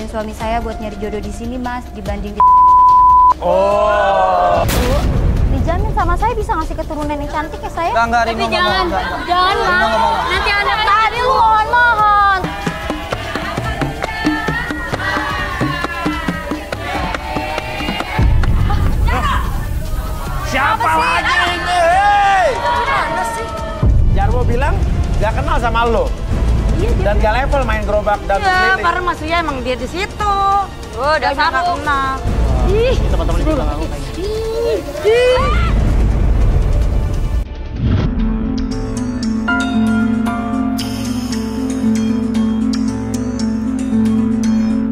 suami saya buat nyari jodoh di sini, Mas, dibanding di... Oh. Bu, dijamin sama saya bisa ngasih keturunan yang cantik ya saya? Enggak, Tapi Rino jangan, jangan, Rino nggak mau. Nanti anak tadi mohon. Siapa lagi ini? Hei! Mana sih? Jarwo bilang gak kenal sama lo. Iya, Dan gak level main gerobak dan Iya, keliling. karena Mas Uya emang dia di situ. Oh, dasar nggak kenal. Ih, Teman-teman juga nggak tahu.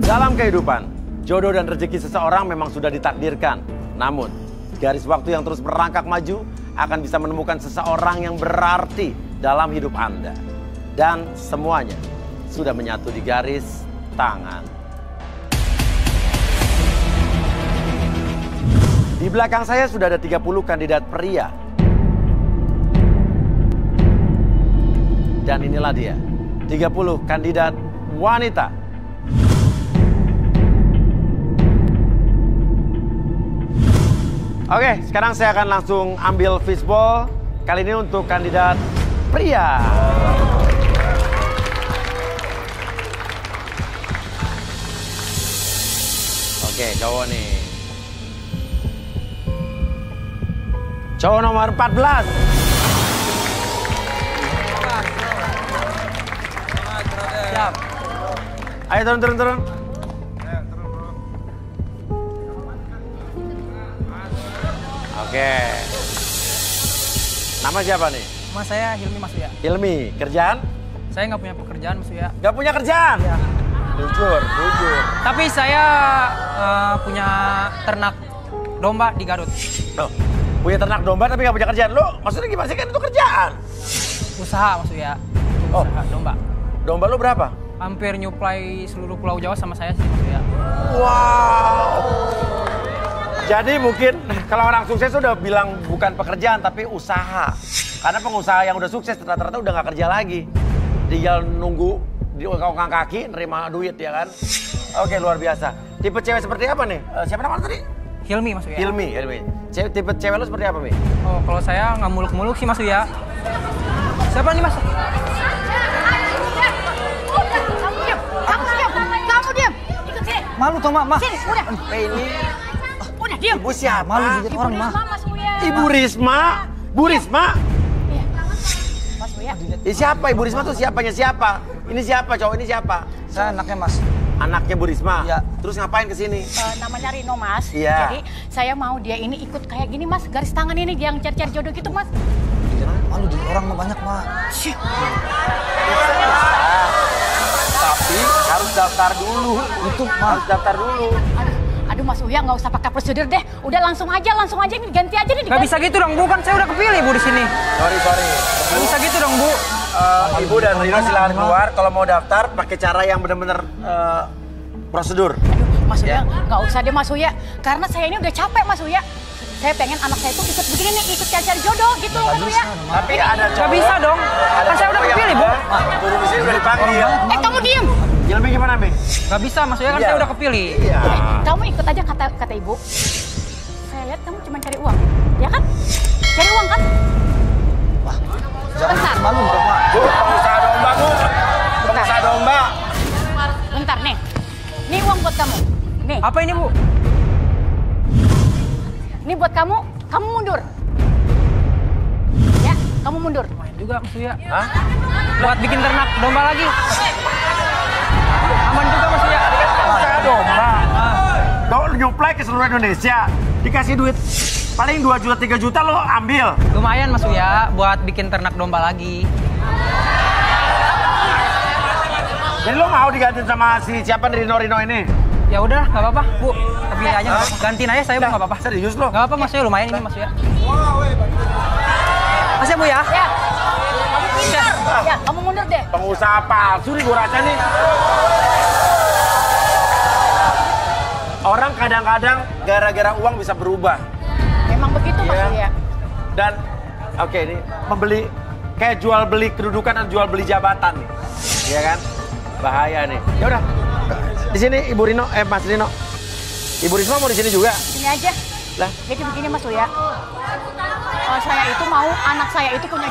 Dalam kehidupan, jodoh dan rezeki seseorang memang sudah ditakdirkan. Namun, garis waktu yang terus merangkak maju akan bisa menemukan seseorang yang berarti dalam hidup Anda. Dan semuanya sudah menyatu di garis tangan. Di belakang saya sudah ada 30 kandidat pria. Dan inilah dia, 30 kandidat wanita. Oke, sekarang saya akan langsung ambil fishball. Kali ini untuk kandidat pria. Oke, cowok nih. Cowok nomor 14. Siap. Ayo turun. Oke. Nama siapa nih? Mas saya Hilmi Mas Uya. Hilmi. Kerjaan? Saya nggak punya pekerjaan Mas Uya. Gak punya kerjaan? Iya. Jujur. Tapi saya punya ternak domba di Garut. Loh, punya ternak domba tapi gak punya kerjaan. Lo maksudnya gimana sih, kan itu kerjaan? Usaha Mas Uya. Oh. Usaha domba. Domba lo berapa? Hampir nyuplai seluruh Pulau Jawa sama saya sih Mas Uya. Wow. Jadi mungkin kalau orang sukses udah bilang bukan pekerjaan tapi usaha. Karena pengusaha yang udah sukses rata-rata udah gak kerja lagi. Tinggal nunggu di ongkang kaki nerima duit ya kan. Oke, luar biasa. Tipe cewek seperti apa nih? Siapa namanya tadi? Hilmi Mas Uya. Hilmi. Tipe cewek lo seperti apa, Mi? Oh, kalau saya nggak muluk-muluk sih Mas Uya. Siapa nih Mas? Kamu diam. Ikut sini. Malu toh Mak. Sini, udah. Ini Udah, diam. ibu siapa? Malu dilihat orang Mak. Mas Uya. Ibu Risma. Bu Risma. Iya. Mas Uya. Siapa Ibu Risma tuh siapanya siapa? Ini siapa cowok ini siapa? Saya anaknya Mas. Anaknya Bu Risma. Iya. Terus ngapain ke sini? Namanya Rino, Mas. Iya. Jadi saya mau dia ini ikut kayak gini, Mas. Garis tangan ini yang cari-cari jodoh gitu, Mas. Malu dilihat orang mah banyak Mak. Tapi harus daftar dulu. Itu Harus Mak. daftar dulu. Aduh, Mas Uya nggak usah pakai prosedur deh. Udah langsung aja ini ganti aja nih. Gak bisa gitu dong Bu, kan saya udah kepilih Bu di sini. Sorry. Gak bisa gitu dong Bu. Ibu dan Rino silakan keluar. Kalau mau daftar pakai cara yang benar-benar prosedur. Aduh, Mas Uya Ya. nggak usah deh, Mas Uya. Karena saya ini udah capek, Mas Uya. Saya pengen anak saya itu ikut begini nih, ikut cari-cari jodoh gitu loh, Mas Uya. Tapi ada cowok. Gak bisa dong. Ada Kan saya udah cowok yang kepilih Bu. turun di sini udah dipanggil. Kamu diem. Hilmi gimana, Mi? Gak bisa Mas Uya, kan Iya. saya udah kepilih. Iya. Kamu ikut aja kata ibu. Saya lihat kamu cuma cari uang, ya kan? Cari uang kan? Bentar. Malu dong Mak. Bu, pengusaha domba, Bu. Pengusaha domba. Bentar nih. Nih uang buat kamu. Nih. Apa ini Bu? Ini buat kamu. Kamu mundur. Ya, kamu mundur. Main juga Mas Uya. Hah? Buat bikin ternak domba lagi. Aman juga Mas Uya. Pengusaha domba. Nyuplai ke seluruh Indonesia. Dikasih duit paling 2 juta, 3 juta lo ambil. Lumayan Mas Uya buat bikin ternak domba lagi. Jadi lo mau digantiin sama si siapa nih, Rino ini? Ya udah, nggak apa-apa Bu. Kepilih aja nggak apa-apa. Gantiin aja saya Bu, nggak apa-apa. Serius lo? Nggak apa-apa Mas Uya, lumayan ini Mas Uya. Mas ya Bu ya? Ya. Kamu pintar. Ya, kamu mundur deh. Pengusaha palsu nih gue rasa nih. Orang kadang-kadang gara-gara uang bisa berubah. Memang begitu, Mas Iya. Uya. Dan oke ini membeli kayak jual beli kedudukan dan jual beli jabatan nih. Iya kan? Bahaya nih. Ya udah. Di sini Ibu Rino, Mas Rino. Ibu Risma mau di sini juga? Sini aja. Lah. Jadi begini Mas Uya. Saya itu mau anak saya itu punya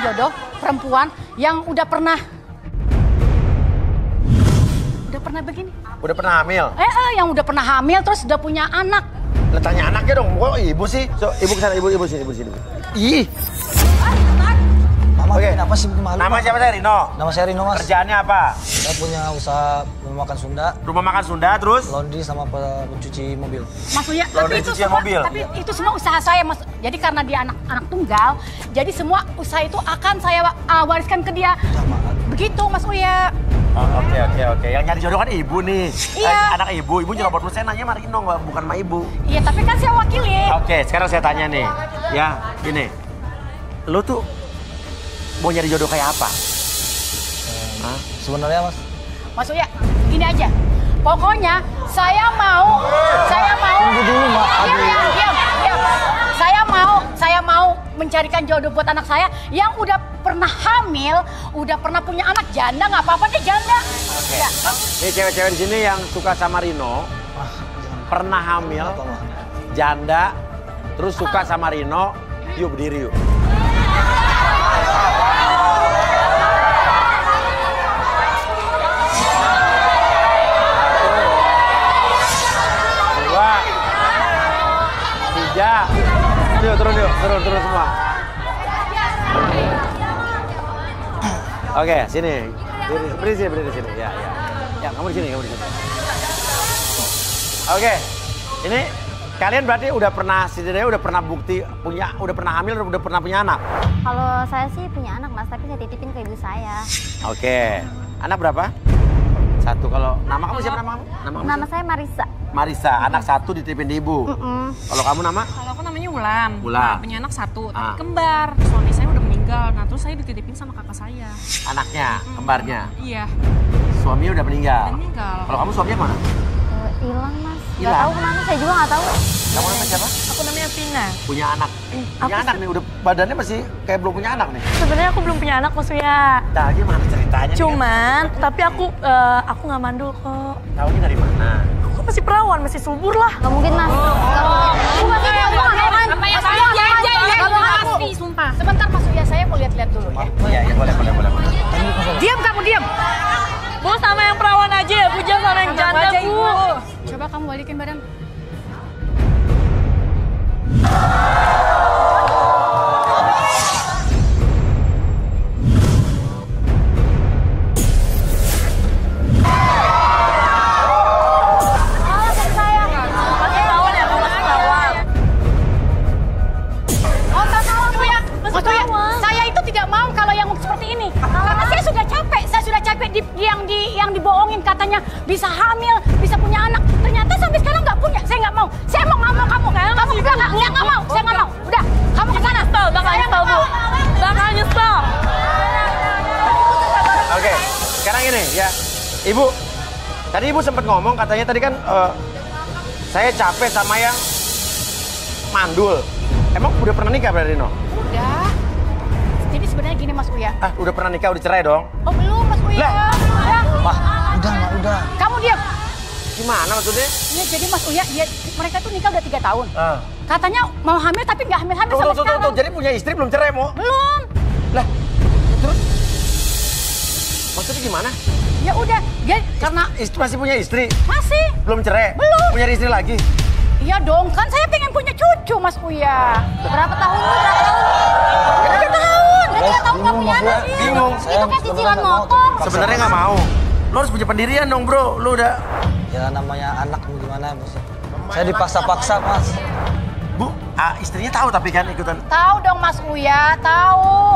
jodoh perempuan yang udah pernah begini. Udah pernah hamil? Yang udah pernah hamil terus udah punya anak. Lah tanya anaknya dong, kok ibu sih? So, ibu kesana, ibu sini. Ih. Mama, Oke. kenapa sih malu? Nama siapa saya Rino? Nama saya Rino, Mas. Kerjaannya apa? Saya punya usaha rumah makan Sunda, Rumah makan Sunda, terus? laundry sama mencuci mobil. Mas Uya, Laundry cucian mobil. tapi itu semua usaha saya, Mas. Jadi karena dia anak tunggal, jadi semua usaha itu akan saya wariskan ke dia. Begitu, Mas Uya. Oh, oke. Yang nyari jodoh kan ibu nih. Iya. Anak ibu nyerobot terus saya nanya sama Rino, bukan sama ibu. Iya, tapi kan saya wakili. Oke, sekarang saya tanya nih. Ya, gini. Lu tuh mau nyari jodoh kayak apa? Sebenarnya, Mas, Mas Uya, gini aja. Pokoknya saya mau. Tunggu dulu, Mak. Diam. Saya mau mencarikan jodoh buat anak saya yang udah pernah hamil, udah pernah punya anak janda, nggak apa-apa deh janda. Oke. Ya. Nih cewek-cewek di sini yang suka sama Rino, pernah hamil, janda, terus suka sama Rino, yuk berdiri yuk. Dua, tiga, yuk turun semua. Oke, sini. Berdiri sini. Ya. Ya, kamu di sini. Oke. Ini kalian berarti udah pernah udah pernah hamil, udah pernah punya anak? Kalau saya sih punya anak, Mas, tapi saya titipin ke ibu saya. Oke. Anak berapa? Satu. Kalau nama kamu siapa nama kamu? Nama saya Marisa. Marisa, anak satu dititipin di ibu. Kalau kamu nama? Kalau aku namanya Wulan. Wulan. Nah, punya anak satu, tapi kembar. Suami saya udah meninggal. Nah, terus saya dititipin sama kakak saya. Anaknya, kembarnya. Iya, Suaminya udah meninggal. udah meninggal. Kalau kamu suaminya mana? Hilang, Mas. Gak Hilang? tahu kemana, saya juga gak tahu. Kamu namanya siapa? Aku namanya Vina. Punya anak. Punya anak nih, udah badannya masih kayak belum punya anak nih. Sebenarnya aku belum punya anak, Mas Uya. Nah, gimana ceritanya? Cuman, tapi aku nggak mandul kok. Tahunya dari mana? Aku masih perawan, masih subur lah. Gak mungkin, Mas. Aku masih tahu, kan? Apa yang saya pasti, sumpah. Sebentar Mas Uya, saya mau lihat-lihat dulu ya. Iya, boleh. Diam kamu, diam. Bu, sama yang perawan aja ya, Bu, jangan sama yang janda, Bu. Coba kamu balikin badan. Saya itu tidak mau kalau yang seperti ini. Karena saya sudah capek yang dibohongin katanya bisa hamil, bisa punya anak. Ternyata sampai sekarang nggak punya. Saya nggak mau. Saya mau nggak mau kamu. Kamu juga nggak mau. Saya nggak mau. Udah, kamu ke sana. Bakal nyesel, Bu. Bakal nyesel. Oke, sekarang ini ya. Ibu, tadi Ibu sempat ngomong katanya tadi kan saya capek sama yang mandul. Emang udah pernah nikah berarti, Rino? Udah. Jadi sebenarnya gini Mas Uya. Udah pernah nikah, udah cerai dong? Oh belum Mas Uya. Lah. Udah. Kamu diam. Gimana maksudnya? Ya, jadi Mas Uya, mereka tuh nikah udah 3 tahun. Katanya mau hamil tapi nggak hamil-hamil sampai sekarang. Tuh, jadi punya istri belum cerai, Mo? Belum. Lah, terus? Maksudnya gimana? Ya udah, dia karena Masih punya istri? masih. Belum cerai? Belum. Punya istri lagi? Iya dong, kan saya pengen punya cucu Mas Uya. Berapa tahun lu? Udah 3 tahun. Udah 3 tahun nggak punya anak. Bingung. Itu kan cicilan motor. Sebenarnya nggak mau. Lo harus punya pendirian dong, bro. Lo udah... Ya namanya anak gimana, Mas? Saya dipaksa-paksa, Mas. Bu, istrinya tahu tapi kan ikutan. Tahu dong Mas Uya, tahu.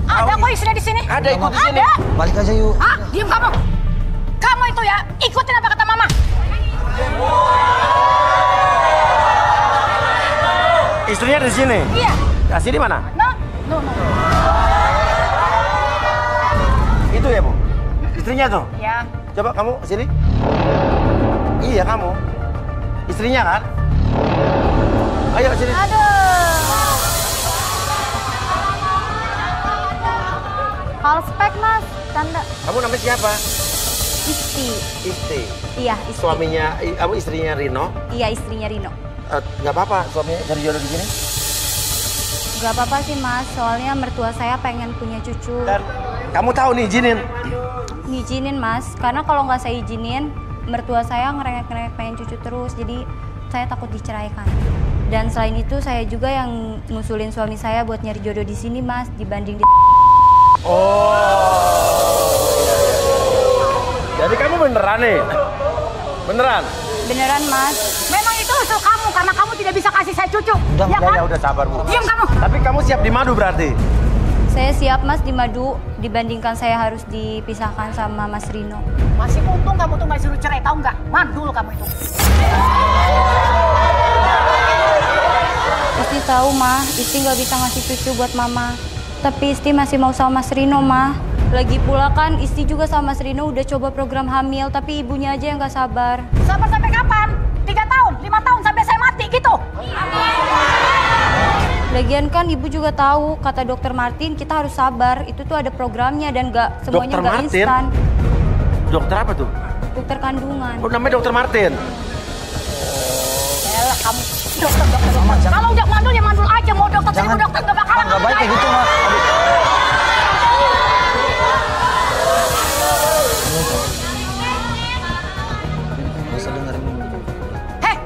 Ada kok istrinya di sini. Ada ikut di sini. Ada. Balik aja yuk. Diam kamu. Kamu itu ya, ikutin apa kata Mama. Istrinya di sini? Iya. Kasih di mana? No. Itu ya, Bu? Istrinya tuh? Ya. Coba kamu sini. Iya, kamu. Istrinya kan? Ayo sini. Kalau spek, Mas, tanda. Kamu namanya siapa? Isti. Isti. Iya, Isti. Suaminya, istrinya Rino. Iya, istrinya Rino. Nggak apa-apa suaminya cari jodoh di sini. Gak apa-apa sih Mas, soalnya mertua saya pengen punya cucu. Dan kamu tahu nih izinin. Ngizinin Mas, karena kalau nggak saya izinin, mertua saya ngerengek-ngerengek pengen cucu terus, jadi saya takut diceraikan. Dan selain itu saya juga yang ngusulin suami saya buat nyari jodoh di sini Mas, dibanding di... Oh. Jadi kamu beneran nih? Beneran? Beneran Mas. Memang itu usul kamu karena kamu tidak bisa kasih saya cucu. Ya udah sabar Bu. Diam kamu. Tapi kamu siap dimadu berarti? Saya siap Mas dimadu, dibandingkan saya harus dipisahkan sama Mas Rino. Masih untung kamu tuh nggak suruh cerai, tahu nggak? Mandul kamu itu. Isti tahu Mah, Isti nggak bisa ngasih cucu buat Mama. Tapi Isti masih mau sama Mas Rino Mah. Lagi pula kan Isti juga sama Mas Rino udah coba program hamil, tapi ibunya aja yang nggak sabar. Sabar sampai kapan? 3 tahun, 5 tahun sampai saya mati gitu. Lagian kan ibu juga tahu, kata dokter Martin kita harus sabar. Itu tuh ada programnya dan nggak semuanya nggak instan. Dokter apa tuh? Dokter kandungan. Oh namanya dokter Martin. Yalah kamu dokter. Kalau udah mandul ya mandul aja, mau dokter seribu dokter nggak bakalan. Nggak baik kayak gitu Mas. Heh,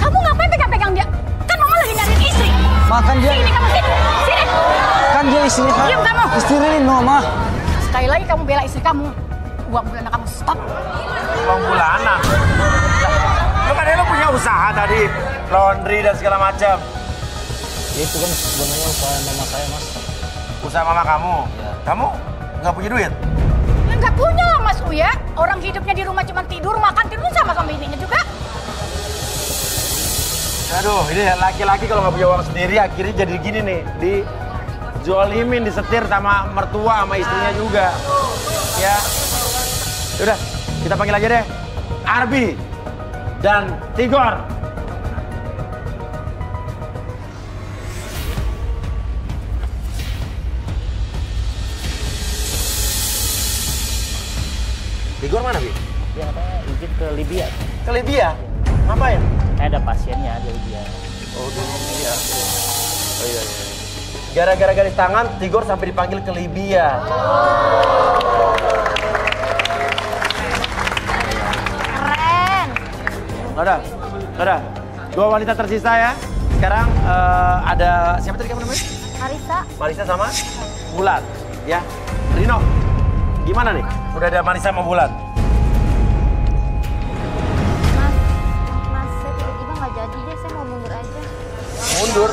kamu ngapain pegang-pegang dia? Kan mama lagi nyariin istri. Makan dia. Sini kamu sini. Sini. Kan dia istri. Diam kamu. Istri Rino Mah. Sekali lagi kamu bela istri kamu. Uang bulanan kamu stop. Uang bulanan? Lu kan lu punya usaha tadi. Laundry dan segala macam. Ya itu kan sebenarnya usaha mama saya Mas. Usaha mama kamu? Ya. Kamu nggak punya duit? Ya nggak punya lah Mas Uya. Orang hidupnya di rumah cuma tidur, makan, tidur sama bininya juga. Aduh, ini laki-laki kalau nggak punya uang sendiri akhirnya jadi gini nih. Dijolimin, disetir sama mertua, sama istrinya juga. Ya. Udah, kita panggil aja deh. Arbi dan Tigor. Tigor mana, Bi? Dia katanya izin ke Libya. Ke Libya? Ngapain? Ada pasiennya di Libya. Oh, di Libya. Oh iya. Gara-gara garis tangan, Tigor sampai dipanggil ke Libya. Keren. Nggak ada. 2 wanita tersisa ya. Sekarang ada, siapa tadi kamu namanya? Marisa sama Bulan. Ya, Rino. Gimana nih? Udah ada Marisa sama Bulan? Mas, saya tiba-tiba nggak jadi deh, saya mau mundur aja. Mundur?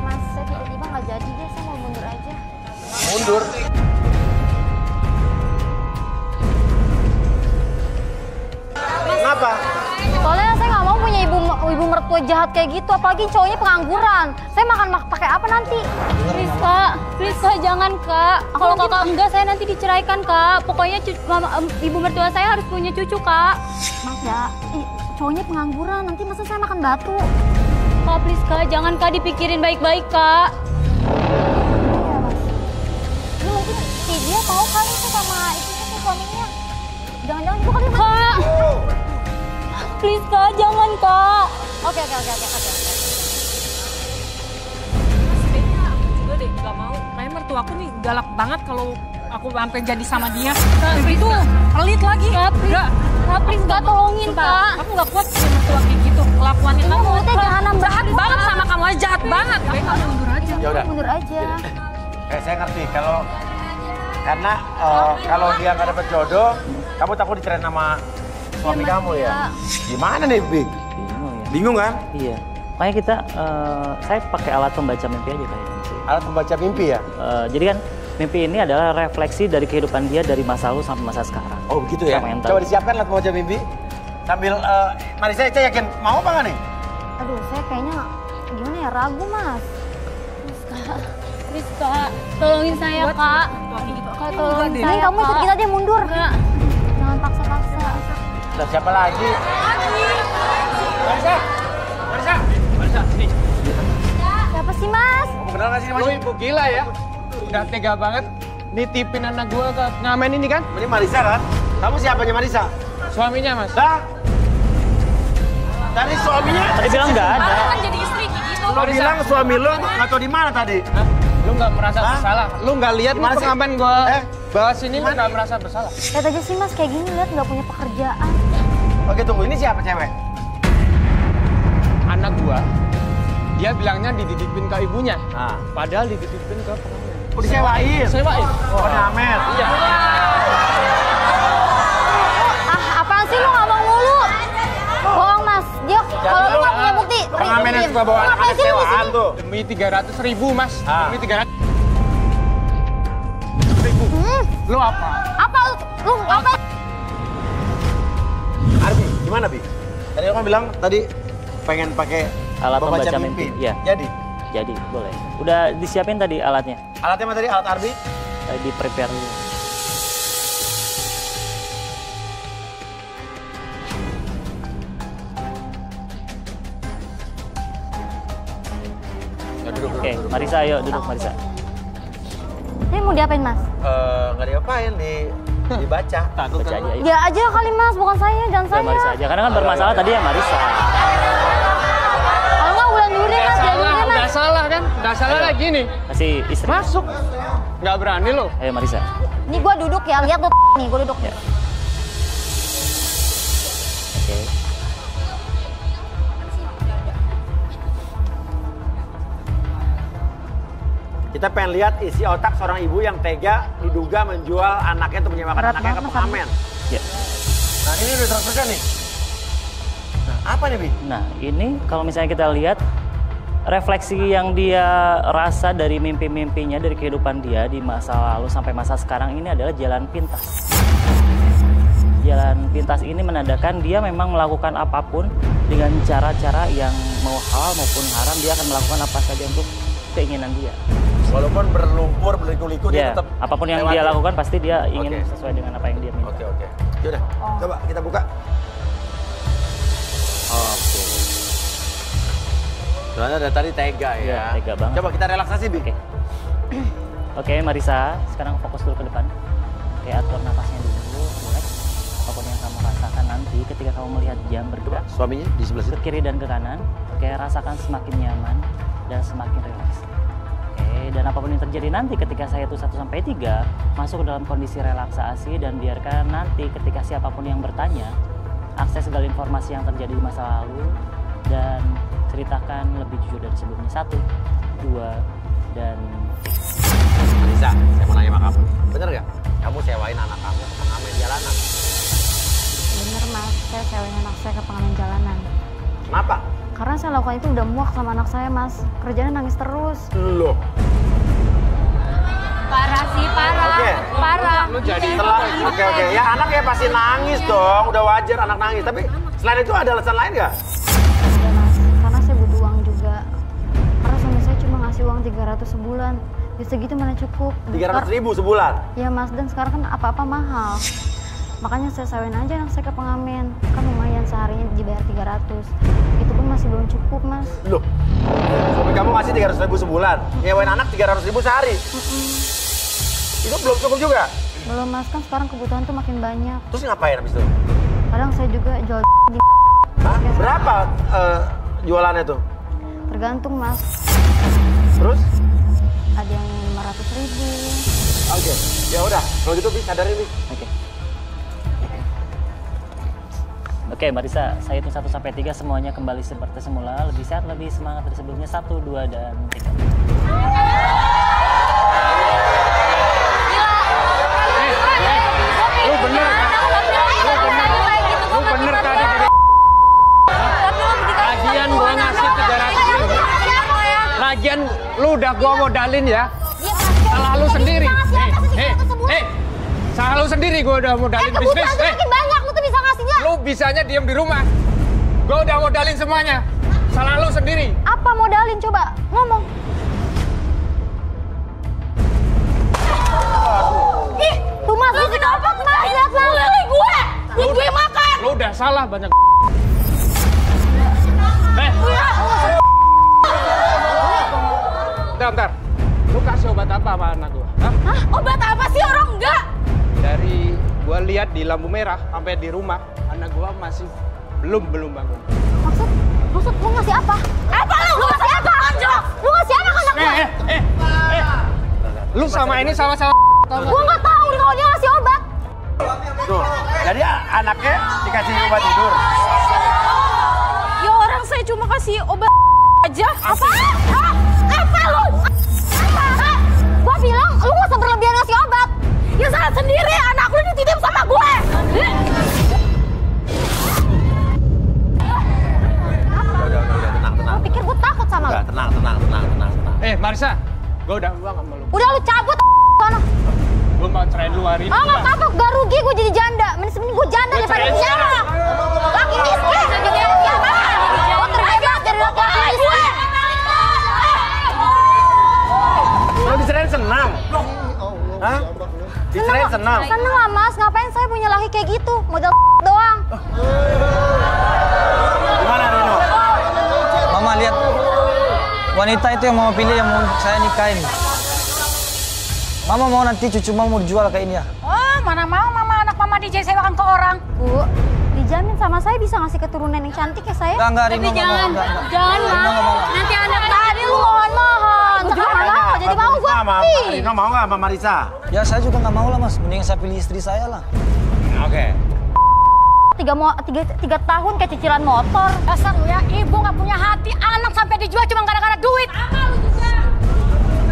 Mas, saya tiba-tiba nggak jadi deh, saya mau mundur aja. Mundur? Kenapa? Soalnya saya nggak mau punya ibu mertua jahat kayak gitu, apalagi cowoknya pengangguran. Saya makan pakai apa nanti? Please kak, jangan kak. Kalau kakak enggak, saya nanti diceraikan kak. Pokoknya ibu mertua saya harus punya cucu kak. Mas ya, cowoknya pengangguran, nanti masa saya makan batu? Kak, please kak, jangan kak, dipikirin baik-baik kak. Lu mungkin dia mau kali itu sama itu suaminya. Jangan-jangan itu kali kak. Please kak, jangan kak. Oke. Sebenarnya aku juga deh nggak mau. Kayak mertua aku nih galak banget kalau aku sampai jadi sama dia. Itu pelit lagi. Kak, please kak, tolongin kak. Aku nggak kuat sama mertua kayak gitu. Kelakuannya kamu mulutnya jahanam jahat banget sama kamu aja, jahat banget. Kamu mundur aja. Ya udah. Mundur aja. Saya ngerti karena kalau dia nggak dapet jodoh, kamu takut dicerain sama suami kamu ya? Gimana nih, Big? Bingung ya. Bingung kan? Iya. Makanya kita, saya pakai alat pembaca mimpi aja kayaknya sih. Alat membaca mimpi ya? Jadi kan mimpi ini adalah refleksi dari kehidupan dia dari masa lalu sampai masa sekarang. Oh begitu ya? Sama yang tahu. Coba disiapkan alat membaca mimpi. Sambil, Marisa, saya yakin mau apa nggak nih? Aduh, saya kayaknya gimana ya, ragu mas. Please kak, tolongin saya kak. Kak, tolongin saya kak. Kamu ikut kita deh, mundur. Enggak. Jangan paksa-paksa. Udah siapa lagi? Marisa, sini. Siapa sih mas? Kamu kenal nggak sih Mas? Lu ibu gila ya. Udah tega banget nitipin anak gua ke pengamen ini kan? Ini Marisa kan? Kamu siapanya Marisa? Suaminya, Mas. Dah. Tadi suaminya? Tadi bilang nggak ada. Kan jadi istri gitu. Lo bilang suami lo nggak tahu di mana tadi? Hah? Lu nggak merasa bersalah? Lu nggak lihat nih Gimana sih? pengamen gua bawa sini, lu nggak merasa bersalah? Lihat aja sih Mas, kayak gini lihat nggak punya pekerjaan. Oke tunggu, ini siapa cewek? Anak gua, dia bilangnya dititipin ke ibunya. Nah. Padahal dititipin ke pengamen. Oh disewain? Sewain. Oh ngamen? Iya. Apaan sih lu ngomong mulu? Bohong Mas, dia kalau lu nggak punya bukti. Pengamen yang suka bawa Ngapain anak sih lu di sewaan sini? tuh. Demi 300.000, Mas. Demi 300.000. Lu apa? Apa lu apa? Arbi, gimana Bi? Tadi kamu bilang tadi pengen pakai Alat membaca mimpi. Iya. Jadi, boleh. Udah disiapin tadi alatnya? Alatnya apa tadi? Alat Arbi? Di prepare dulu. Oke, Marisa ayo duduk Marisa. Ini mau diapain Mas? Nggak diapain, dibaca. Baca aja ayo. Dia aja kali Mas, bukan saya, jangan Ya, saya. Marisa aja, karena kan bermasalah tadi ya Marisa. Kalau nggak bulan dulu deh Mas, bulan dulu deh Mas. Udah salah kan? Udah salah lagi nih. Kasih istri. Masuk. Nggak berani lo. Ayo Marisa. Nih gua duduk ya, lihat tuh nih, gua duduk. Ya. Oke. Kita pengen lihat isi otak seorang ibu yang tega diduga menjual anaknya untuk menyewakan Berat anaknya ke banget, pengamen. Ya. Nah ini udah transferkan nih. Nah apa nih Bi? Nah, ini kalau misalnya kita lihat refleksi yang dia rasa dari mimpi-mimpinya, dari kehidupan dia di masa lalu sampai masa sekarang ini adalah jalan pintas. Jalan pintas ini menandakan dia memang melakukan apapun dengan cara-cara yang mau halal maupun haram, dia akan melakukan apa saja untuk keinginan dia. Walaupun berlumpur, berliku-liku dia Ya, tetap apapun yang dia lakukan pasti dia ingin sesuai dengan apa yang dia minta. Oke. Yaudah, coba kita buka. Oke. Soalnya dari tadi tega ya. Iya, tega banget. Coba kita relaksasi, Bi. Oke, Marisa, sekarang fokus dulu ke depan. Oke, atur nafasnya dulu, relax. Apapun yang kamu rasakan nanti ketika kamu melihat jam bergerak. Suaminya di sebelah situ. Ke kiri dan ke kanan. Oke, rasakan semakin nyaman dan semakin relax. Oke, dan apapun yang terjadi nanti ketika saya itu 1-3 masuk ke dalam kondisi relaksasi dan biarkan nanti ketika siapapun yang bertanya akses segala informasi yang terjadi di masa lalu dan ceritakan lebih jujur dari sebelumnya. 1, 2, dan 3. Marisa, saya mau nanya sama kamu. Bener nggak? Kamu sewain anak kamu ke pengamen jalanan? Bener Mas, saya sewain anak saya ke pengamen jalanan. Kenapa? Karena saya lakukan itu udah muak sama anak saya Mas. Kerjanya nangis terus. Loh. Parah sih, parah. Oke. Parah. Lu jadi Oke. Ya anak ya pasti nangis dong. Udah wajar anak nangis. Tapi selain itu ada alasan lain nggak? Ada Mas, karena saya butuh uang juga. Karena suami saya cuma ngasih uang 300 sebulan. Ya segitu mana cukup. 300.000 sebulan? Ya Mas, dan sekarang kan apa-apa mahal. Makanya saya sewain aja anak saya ke pengamen. Kan lumayan seharinya dibayar 300. Itu pun masih belum cukup Mas. Loh, suami kamu ngasih 300.000 sebulan, nyewain anak 300.000 sehari. Itu belum cukup juga? Belum Mas, kan sekarang kebutuhan tuh makin banyak. Terus ngapain abis itu? Kadang saya juga jual di... Hah? Berapa jualannya tuh? Tergantung Mas. Terus? Ada yang 500.000. Oke, ya udah. Kalau gitu Bi, sadarin Bi. Oke, Marisa, saya hitung 1-3 semuanya kembali seperti semula, lebih sehat, lebih semangat dari sebelumnya. 1, 2, dan 3. Lu bener tadi. Lagian gua ngasih 300.000. Lagian lu udah gua modalin ya. Salah lu sendiri. Salah lu sendiri gua udah modalin bisnis. Makin banyak, lu tuh bisa ngasihnya. Lu bisanya diem di rumah. Gua udah modalin semuanya. Salah lu sendiri. Apa modalin coba? Ngomong. Ih, tuh Mas, lu kenapa Mas? Lihat Mas. Buat gue makan. Lu udah salah banyak. Bentar. Lu kasih obat apa sama anak gua? Hah? Obat apa sih orang enggak? Dari gua lihat di lampu merah sampai di rumah, anak gua masih belum bangun. Maksud lu ngasih apa? Apa lu? Lu ngasih apa? Lu ngasih apa ke anak gue? Lu sama ini sama-sama. Gua nggak tahu nih kalau dia ngasih obat. Tuh, jadi anaknya dikasih obat tidur. Ya orang saya cuma kasih obat aja. Apa? Apa lu? Apa? Gua bilang lu nggak usah berlebihan ngasih obat. Ya salah sendiri, anak lu dititip sama gue. Udah, tenang. Lu pikir gua takut sama lu? Udah, tenang. Marisa, gua udah sama lu. Udah lu cabut sana. Gua mau cerai dulu hari ini. Nggak apa-apa, gak rugi gue jadi janda. Mending gue janda daripada penjara. Laki miskin. Gue terbebas dari laki-laki miskin. Lo dicerain senang? Hah? Dicerain senang? Seneng lah mas, ngapain saya punya laki kayak gitu? Modal doang. Gimana Rino? Mama lihat wanita itu yang mama pilih yang mau saya nikahin. Mama mau nanti cucu mama mau dijual kayak ini ya? Oh, mana mau anak mama disewakan ke orang. Bu, dijamin sama saya bisa ngasih keturunan yang cantik ya saya? Enggak, Tapi Rino jangan, jangan mau. Nanti anak tadi lu mohon-mohon. Sekarang mau, jadi mau gue. Rino mau nggak sama Marisa? Ya saya juga nggak mau lah mas, mending saya pilih istri saya lah. Oke. 3 tahun kayak cicilan motor. Dasar lu ya, ibu nggak punya hati, anak sampai dijual cuma gara-gara duit. Apa lu juga?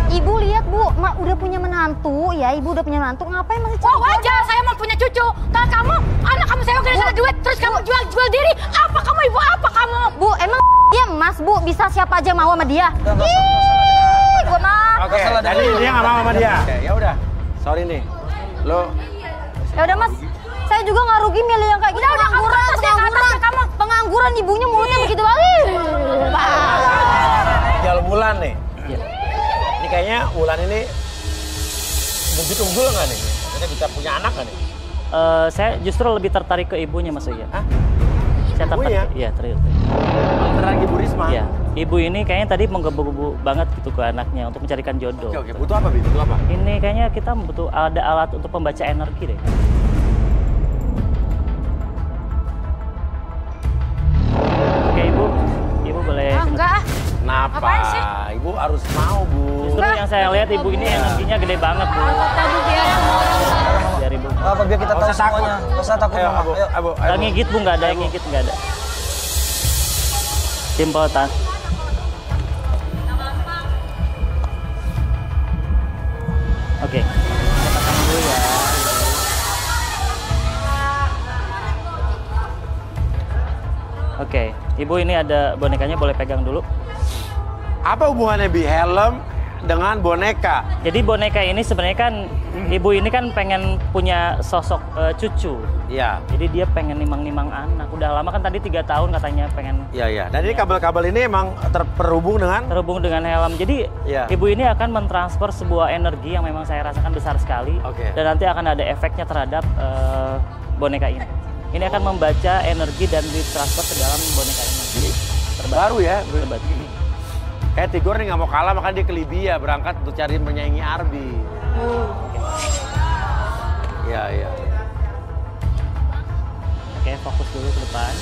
Ibu lihat bu, udah punya menantu ya, ibu udah punya menantu, ngapain masih Oh wajar, saya mau punya cucu. Kalau kamu, anak kamu saya gara-gara duit, terus kamu jual diri. Apa kamu ibu, apa kamu? Bu, emang dia emas bu, bisa siapa aja mau sama dia? Ih, gue mah. Oke, jadi dia nggak mau sama dia. Ya udah, sorry nih. Lo Ya udah mas, saya juga nggak rugi milih yang kayak gitu. Pengangguran ibunya mulutnya begitu banget. 3 bulan nih. Ini kayaknya Wulan ini begitu unggul nggak nih? Maksudnya bisa punya anak nggak nih? Saya justru lebih tertarik ke ibunya Mas Uya. Hah? Saya tertarik. Iya, tertarik. Tertarik Ibu Risma? Iya. Ibu ini kayaknya tadi menggebu-gebu banget gitu ke anaknya untuk mencarikan jodoh. Oke, butuh apa, Bi? Butuh apa? Ini kayaknya kita butuh ada alat untuk membaca energi deh. Oke, Ibu boleh. Enggak. Kenapa? Apaan sih? Ibu harus mau, Bu. Justru yang saya lihat ibu ini energinya gede banget, Bu. Tadi biar Biar ibu. Apa biar kita tahu semuanya. Gak usah takut Ayo, mama. Ayo. Nggak ngigit, Bu, nggak ada yang ngigit, nggak ada. Simple, Tan. Oke. Oke, Ibu ini ada bonekanya, boleh pegang dulu. Apa hubungannya Bi helm dengan boneka? Jadi boneka ini sebenarnya kan Ibu ini kan pengen punya sosok cucu. Iya. Jadi dia pengen nimang-nimang anak. Udah lama kan tadi 3 tahun katanya pengen. Iya. Dan ini kabel-kabel ini emang terhubung dengan helm. Jadi ya. Ibu ini akan mentransfer sebuah energi yang memang saya rasakan besar sekali. Oke. Dan nanti akan ada efeknya terhadap boneka ini. Ini akan membaca energi dan ditransfer ke dalam boneka ini. Baru ya? Terbaru. Kayak Tigor nih nggak mau kalah, makanya dia ke Libya berangkat untuk cari menyaingi Arbi. Iya. Oke, fokus dulu ke depan.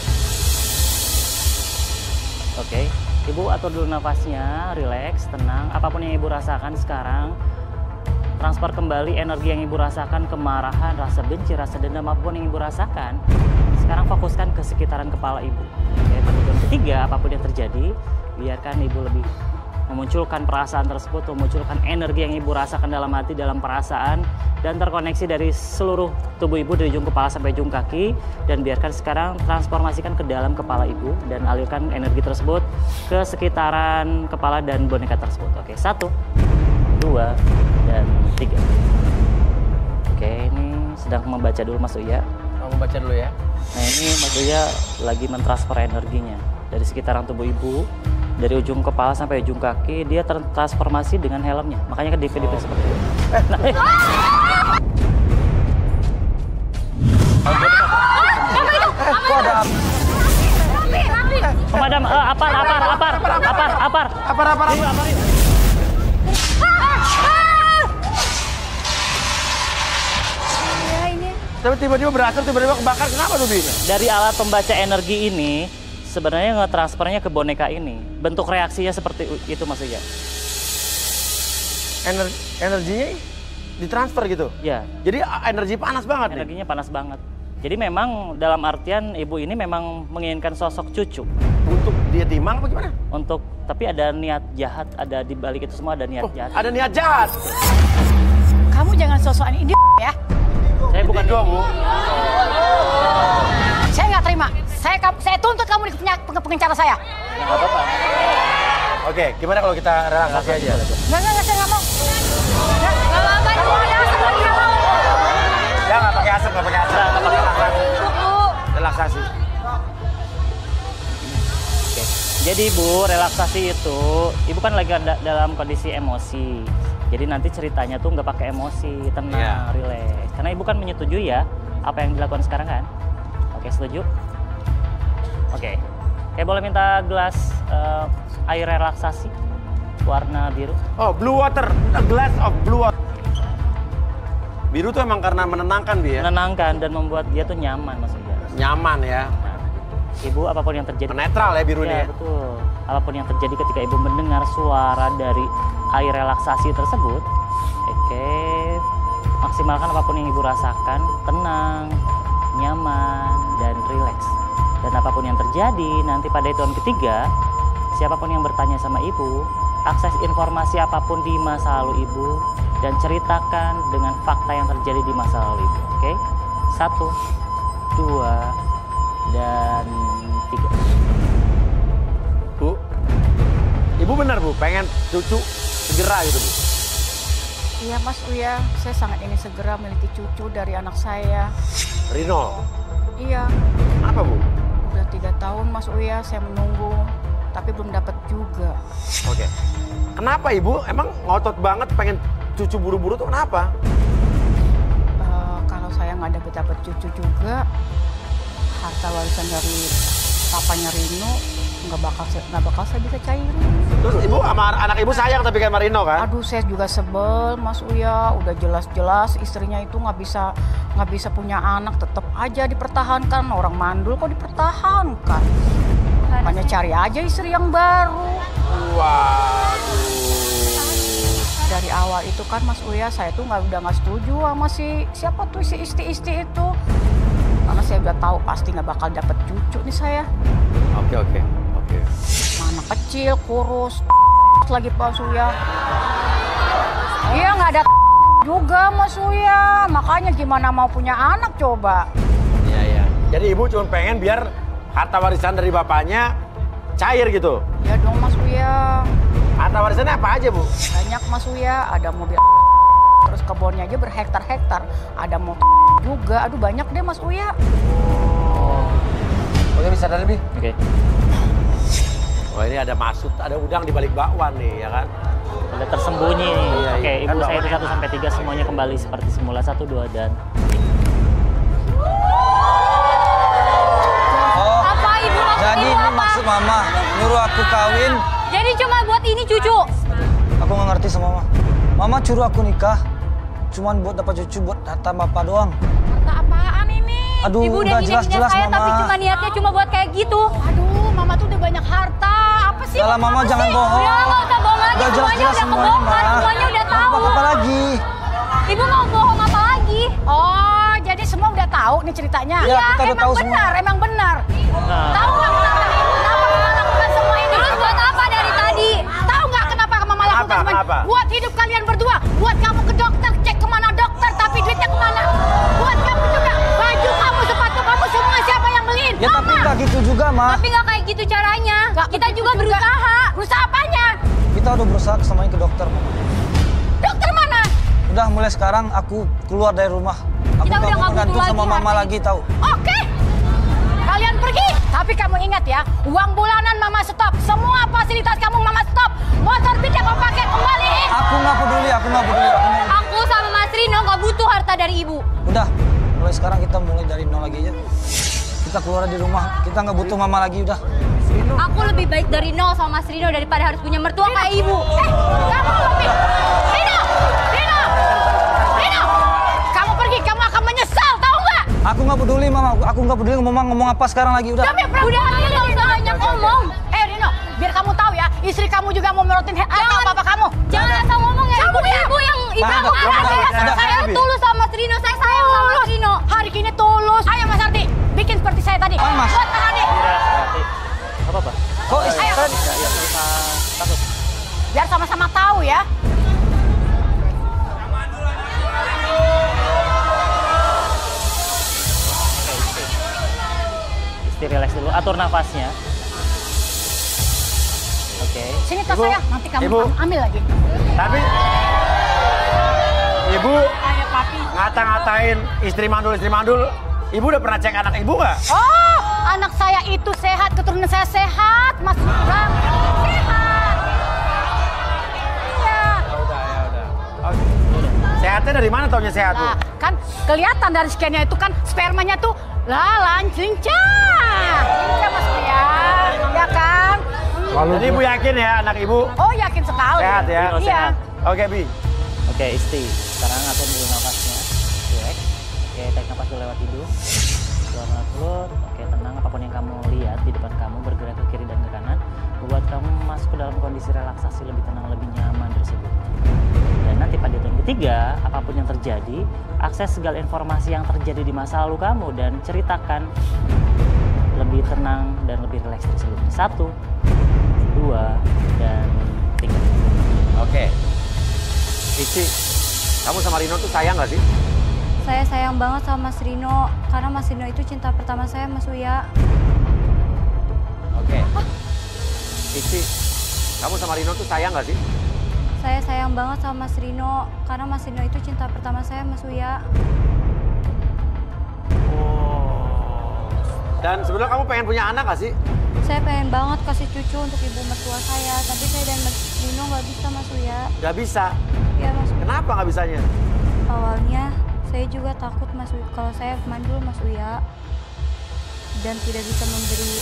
Oke, Ibu atur dulu nafasnya, relax, tenang. Apapun yang Ibu rasakan sekarang, transfer kembali energi yang Ibu rasakan, kemarahan, rasa benci, rasa dendam, apapun yang Ibu rasakan. Sekarang fokuskan ke sekitaran kepala Ibu. Oke, tujuan ketiga, apapun yang terjadi, biarkan Ibu lebih memunculkan perasaan tersebut, memunculkan energi yang Ibu rasakan dalam hati, dalam perasaan, dan terkoneksi dari seluruh tubuh Ibu dari ujung kepala sampai ujung kaki, dan biarkan sekarang transformasikan ke dalam kepala Ibu dan alirkan energi tersebut ke sekitaran kepala dan boneka tersebut. Oke, 1, 2, dan 3. Oke, ini sedang membaca dulu Mas Uya. Kamu baca dulu ya. Nah, ini Mas Uya lagi mentransfer energinya dari sekitaran tubuh Ibu, dari ujung kepala sampai ujung kaki, dia tertransformasi dengan helmnya. Makanya ke DP seperti itu. Kok ada Pemadam, apar. Tapi tiba-tiba berasap, tiba-tiba kebakar, kenapa tuh, Bi? Dari alat pembaca energi ini, sebenarnya nge-transfernya ke boneka ini. Bentuk reaksinya seperti itu Mas Uya. Energinya ditransfer gitu? Ya. Jadi energi panas banget Energinya panas banget. Jadi memang dalam artian ibu ini memang menginginkan sosok cucu. Untuk dia timang apa gimana? Tapi ada niat jahat, ada di balik itu semua ada niat jahat. Ada niat jahat? Kamu jangan sosokan ini ya. Saya bukan dua, Bu. Saya nggak terima. Saya tuntut kamu di pengacara saya. Ya, nggak apa-apa. Oke, gimana kalau kita relaksasi aja? Nggak, saya nggak mau. Nggak apa-apa, kamu ada asap lagi nggak mau. Ya, nggak pakai asap, nggak pakai asap. Relaksasi. Oke. Jadi Ibu, relaksasi itu, Ibu kan lagi dalam kondisi emosi. Jadi nanti ceritanya tuh nggak pakai emosi, tenang, rileks. Karena Ibu kan menyetujui ya apa yang dilakukan sekarang kan? Oke, setuju? Oke. Boleh minta gelas air relaksasi warna biru? Oh, blue water. A glass of blue water. Biru tuh emang karena menenangkan, Bi ya? Menenangkan dan membuat dia tuh nyaman maksudnya. Nyaman ya? Nah, Ibu apapun yang terjadi. Netral ya biru ini ya? Betul. Apapun yang terjadi ketika Ibu mendengar suara dari air relaksasi tersebut, oke, maksimalkan apapun yang Ibu rasakan, tenang, nyaman, dan rileks. Dan apapun yang terjadi nanti pada hitungan ketiga, siapapun yang bertanya sama Ibu, akses informasi apapun di masa lalu Ibu, dan ceritakan dengan fakta yang terjadi di masa lalu Ibu. Oke? 1, 2, dan 3. Bu, Ibu benar Bu, pengen cucu segera gitu Bu? Iya Mas Uya, saya sangat ingin segera memiliki cucu dari anak saya. Rino? Iya. Kenapa Bu? Udah 3 tahun Mas Uya, saya menunggu, tapi belum dapat juga. Oke. Kenapa Ibu emang ngotot banget pengen cucu buru-buru tuh kenapa? Kalau saya nggak dapat cucu juga, harta warisan dari papanya Rino nggak bakal saya bisa cairin. Terus Ibu sama anak Ibu sayang tapi kan Rino kan? Aduh, saya juga sebel Mas Uya. Udah jelas-jelas istrinya itu nggak bisa punya anak, tetap aja dipertahankan. Orang mandul kok dipertahankan? Makanya cari aja istri yang baru. Waduh. Dari awal itu kan Mas Uya, saya tuh udah nggak setuju sama siapa tuh si isti-isti itu. Karena saya udah tahu pasti nggak bakal dapet cucu nih saya. Oke. Anak kecil, kurus, lagi Mas Uya. Iya nggak ada juga Mas Uya. Makanya gimana mau punya anak coba? Iya. Jadi Ibu cuma pengen biar harta warisan dari bapaknya cair gitu? Ya dong Mas Uya. Harta warisannya apa aja Bu? Banyak Mas Uya, ada mobil terus kebunnya aja berhektar-hektar. Ada motor juga, aduh banyak deh Mas Uya. Oke, bisa dari Bi? Oke. Wah ini ada maksud, ada udang di balik bakwan nih ya kan? Ada tersembunyi nih. Iya, Oke, kan Ibu saya itu bakwannya 1 sampai 3 semuanya kembali seperti semula. 1, 2, dan... Oh, Apa Ibu maksud jadi Ibu ini apa? maksud Mama nyuruh aku kawin. Jadi cuma buat ini cucu? Aku nggak ngerti sama Mama. Mama suruh aku nikah, cuman buat dapat cucu buat harta Bapak doang. Harta apaan ini? Aduh, Ibu udah udah jelas-jelas saya Mama. tapi cuma niatnya cuma buat kayak gitu. Aduh, Mama tuh udah banyak harta. Apa sih? Salah Mama, jangan bohong. Udah nggak usah bohong lagi, Udah semuanya jelas-jelas udah semuanya, kebongkar, Ma. semuanya udah tahu. Apa lagi? Ibu mau bohong apa lagi? Oh, jadi semua udah tahu nih ceritanya? Iya, kita udah tahu semua. Emang benar. Nah. Tahu nggak kenapa Mama lakukan semua ini? Terus buat apa dari tadi? Tahu nggak kenapa Mama lakukan semua ini? Kenapa? Buat hidup kalian berdua. Buat kamu ke dokter, cek kemana dokter, tapi duitnya kemana? Buat kamu juga. Baju kamu, sepatu kamu, semua siapa yang beliin? Ya tapi nggak gitu juga, Ma. Tapi nggak kayak gitu caranya. Kita juga berusaha. Berusaha apanya? Kita udah berusaha kesamanya ke dokter, Mama. Dokter mana? Udah mulai sekarang aku keluar dari rumah. Aku Kita udah nggak mau nggak butuh gantung sama lagi Mama harta lagi, tahu? Oke. Kalian pergi. Tapi kamu ingat ya, uang bulanan Mama stop. Semua fasilitas kamu Mama stop. Motor Beat yang kamu pakai kembaliin. Aku nggak peduli. Aku sama Mas Rino nggak butuh harta dari Ibu. Udah, mulai sekarang kita mulai dari nol lagi aja. Kita keluar dari rumah, kita nggak butuh Mama lagi, udah. Aku lebih baik dari nol sama Mas Rino daripada harus punya mertua kayak Ibu. Kamu lebih. Rino! Kamu pergi, kamu akan menyesal, tahu nggak? Aku nggak peduli mama, aku nggak peduli ngomong apa sekarang lagi udah. Udah nggak usah banyak ngomong. Rino, biar kamu tahu ya, istri kamu juga mau merotin harta apa kamu. Jangan asal ngomong ya. Ibu yang ibu saya tulus sama Mas Rino, saya sayang sama Mas Rino. Hari ini tulus. Ayo Mas Ardi, bikin seperti saya tadi. Mas. Buat Mas Ardi. Apa-apa. Kok istri? Takut. Biar sama-sama tahu ya. Relax dulu, atur nafasnya. Oke. Sini tas saya, nanti kamu ambil lagi. Tapi Ibu ngata-ngatain istri mandul, Ibu udah pernah cek anak Ibu nggak? Oh, anak saya itu sehat, keturunan saya sehat, Mas Bang. Sehat. Iya. Udah. Sehatnya dari mana taunya sehat tuh? Nah, kan kelihatan dari scan-nya itu kan spermanya tuh lincah Mas ya, ya kan? Jadi Ibu yakin ya anak Ibu? Oh yakin sekali. Sehat ya? Iya. Oke Bi. Oke Isti, sekarang atur dulu nafasnya. Relax. Oke, tarik nafas dulu lewat hidung. Keluar mulut. Oke, tenang. Apapun yang kamu lihat di depan kamu bergerak ke kiri dan ke kanan, membuat kamu masuk ke dalam kondisi relaksasi lebih tenang, lebih nyaman tersebut. Dan nanti pada hitungan ketiga, apapun yang terjadi, akses segala informasi yang terjadi di masa lalu kamu dan ceritakan lebih tenang dan lebih rileks tersebut. 1, 2, dan 3. Oke. Ici, kamu sama Rino tuh sayang gak sih? Saya sayang banget sama Mas Rino, karena Mas Rino itu cinta pertama saya, Mas Uya. Oke. Ici, kamu sama Rino tuh sayang gak sih? Saya sayang banget sama Mas Rino, karena Mas Rino itu cinta pertama saya, Mas Uya. Oh. Dan sebenarnya kamu pengen punya anak gak sih? Saya pengen banget kasih cucu untuk ibu mertua saya, tapi saya dan Mas Rino nggak bisa, Mas Uya. Gak bisa? Iya, Mas Uya. Kenapa gak bisanya? Awalnya saya juga takut, Mas Uya, kalau saya mandul, Mas Uya, dan tidak bisa memberi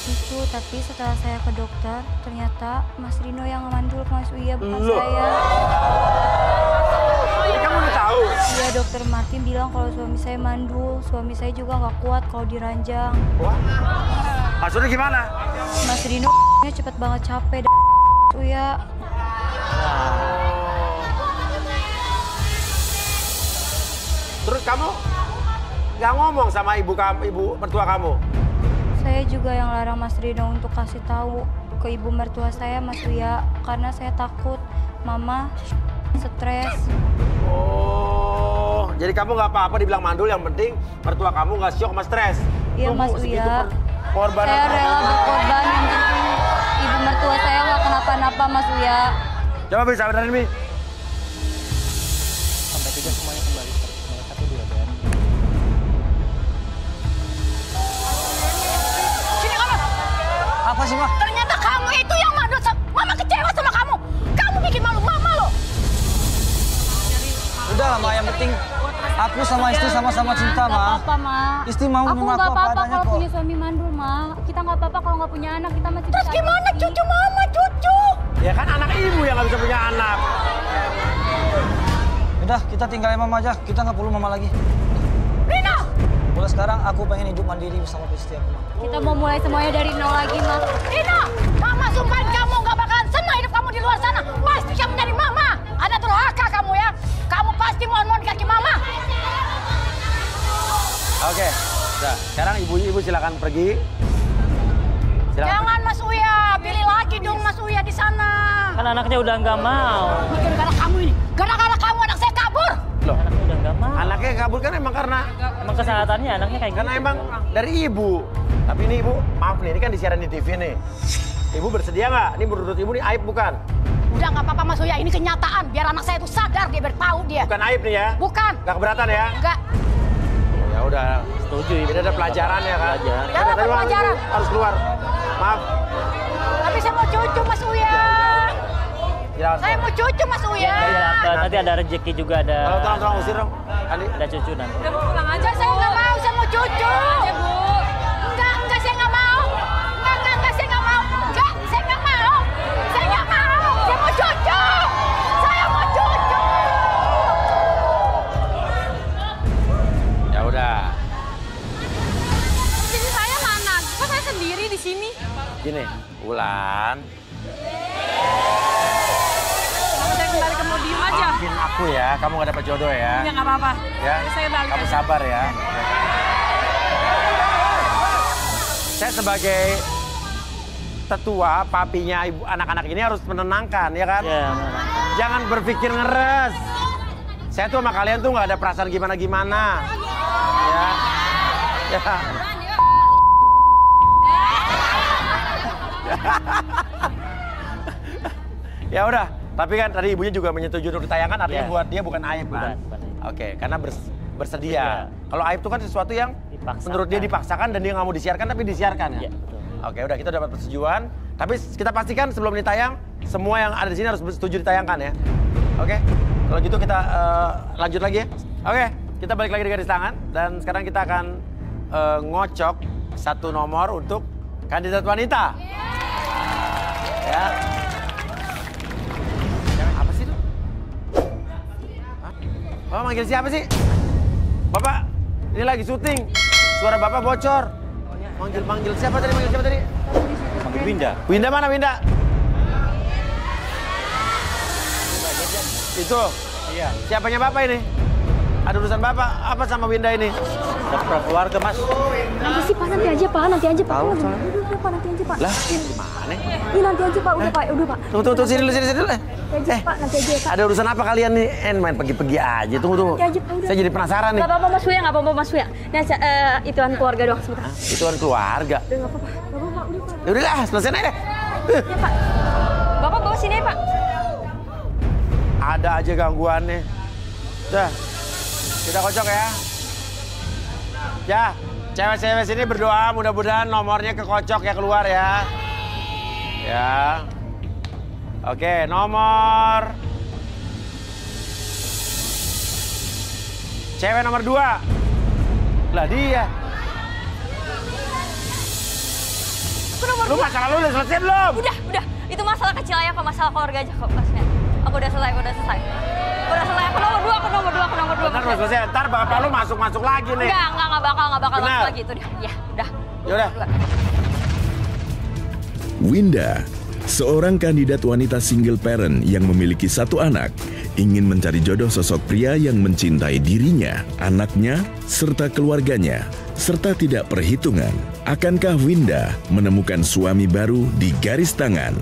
cucu. Tapi setelah saya ke dokter, ternyata Mas Rino yang mandul, Mas Uya, bukan saya. Jadi kamu udah tahu? Iya, dokter Martin bilang kalau suami saya mandul. Suami saya juga nggak kuat kalau diranjang. Wah. Maksudnya gimana? Mas Rino cepet banget capek, Uya. Terus kamu nggak ngomong sama ibu mertua kamu? Saya juga yang larang Mas Rino untuk kasih tahu ke ibu mertua saya, Mas Uya, karena saya takut Mama stres. Oh, jadi kamu nggak apa-apa dibilang mandul, yang penting mertua kamu nggak syok sama stres. Iya, Mas Uya. Korban. Saya rela berkorban, yang penting ibu mertua saya nggak kenapa-napa, Mas Uya. Coba bisa benerin, Mi. Sampai 3 semuanya kembali. 1, 2, dan... Sini kamu. Apa sih, Ma? Ternyata kamu itu yang mandul. Mama kecewa sama kamu. Kamu bikin malu Mama loh. Udah lah, Ma, yang penting aku sama istri sama-sama cinta, Ma. Nggak apa-apa, Ma. Istri mau aku menerima nggak apa apa-apa adanya kalau kok. punya suami mandul, Ma. Kita nggak apa-apa kalau nggak punya anak, kita masih Terus bisa. gimana cucu Mama, cucu? Ya kan anak ibu yang nggak bisa punya anak. Udah, kita tinggalin Mama aja. Kita nggak perlu Mama lagi. Rino! Mulai sekarang aku pengen hidup mandiri bersama istri aku, Ma. Kita mau mulai semuanya dari nol lagi, Ma. Rino! Mama sumpahin kamu nggak bakalan senang hidup kamu di luar sana. Pasti kamu dari Mama. Ada durhaka kamu ya. Kamu pasti mohon-mohon kaki Mama. Oke, udah. Sekarang ibu silakan pergi. Silakan. Jangan Mas Uya, pilih lagi dong Mas Uya di sana. Kan anaknya udah nggak mau. Gara-gara kamu ini, gara-gara kamu anak saya kabur. Loh, Anaknya udah nggak mau. anaknya kabur kan emang karena Kesehatannya anaknya kayak karena gitu. emang dari ibu. Tapi ini ibu, maaf nih, ini kan disiaran di TV nih. Ibu bersedia nggak? Ini menurut ibu nih aib bukan? Udah nggak apa-apa Mas Uya, ini kenyataan. Biar anak saya itu sadar, dia bertahu dia. Bukan aib nih ya? Bukan. Nggak keberatan ya? Enggak. Ya udah. Setuju ibu. Ini ada pelajaran ya kan? Belajar. Ya, ada pelajaran. Harus keluar. Maaf. Tapi saya mau cucu Mas Uya. Silakan. Saya mau cucu Mas Uya. Nanti ada rezeki juga, ada Tolong usir dong. Andi. ada cucu nanti. Udah mau pulang aja, Saya nggak mau, saya mau cucu. aja, Bu. Enggak, saya nggak mau. Enggak, saya nggak mau. Enggak, saya nggak mau. Saya nggak mau. Saya mau cucu. Saya mau cucu. Ya udah. sini. Gini, Wulan. Saya kembali ke podium aja. Maafin aku ya, kamu gak dapat jodoh ya. Ya nggak apa-apa. Ya, Saya balik kamu aja. sabar ya. Saya sebagai tetua, papinya ibu anak-anak ini harus menenangkan, ya kan? Ya, Jangan berpikir ngeres. Saya tuh sama kalian tuh nggak ada perasaan gimana-gimana. Ya. Ya. Ya udah, tapi kan tadi ibunya juga menyetujui untuk ditayangkan, artinya buat dia bukan aib kan? Oke, karena bersedia. Kalau aib itu kan sesuatu yang menurut dia dipaksakan dan dia nggak mau disiarkan, tapi disiarkan ya? Oke, udah kita dapat persetujuan. Tapi kita pastikan sebelum ditayang, semua yang ada di sini harus setuju ditayangkan ya. Oke, kalau gitu kita lanjut lagi ya. Oke, kita balik lagi di garis tangan. Dan sekarang kita akan ngocok satu nomor untuk kandidat wanita. Ya. Apa sih itu? Hah? Bapak manggil siapa sih? Bapak, ini lagi syuting. Suara Bapak bocor. Manggil siapa tadi? Manggil siapa tadi? Manggil Winda. Winda mana Winda? Itu? Iya. Siapanya Bapak ini? Ada urusan Bapak apa sama Winda ini? Dapat keluarga, Mas. Nanti sih Pak, nanti aja Pak, nanti aja Pak. Tahu, Udah Pak, nanti aja Pak. Lah, gimana? Ini nanti aja Pak, udah Pak, udah Pak. Tunggu, sini dulu. Nanti aja Pak, nanti aja Pak. Ada urusan apa kalian nih? Main pergi-pergi aja. Tunggu. Nanti aja Pak, udah. Saya jadi penasaran nih. Gak apa-apa Mas Buya, gak apa-apa Mas Buya. Nah, ituan keluarga doang sebentar. Itu kan keluarga. Udah nggak apa-apa, nggak apa-apa, udah Pak. Ya udahlah, selesai aja deh. Ya Pak. Bapak bawa sini ya Pak. Ada aja gangguannya. Udah, kita kocok ya. Ya, cewek-cewek sini berdoa mudah-mudahan nomornya kekocok ya, keluar ya. Ya. Oke, nomor. Cewek nomor 2. Lah dia. Lu masalah lu udah selesai belum? Udah. Itu masalah kecil aja kok, masalah keluarga aja kok Masnya. Aku udah selesai. Udah selesai. Aku nomor 2. Bentar udah selesai, ntar bapak lu masuk lagi nih. Enggak bakal Benar. masuk lagi itu dia. Ya, udah. Yaudah. Winda, seorang kandidat wanita single parent yang memiliki 1 anak, ingin mencari jodoh sosok pria yang mencintai dirinya, anaknya, serta keluarganya, serta tidak perhitungan. Akankah Winda menemukan suami baru di garis tangan?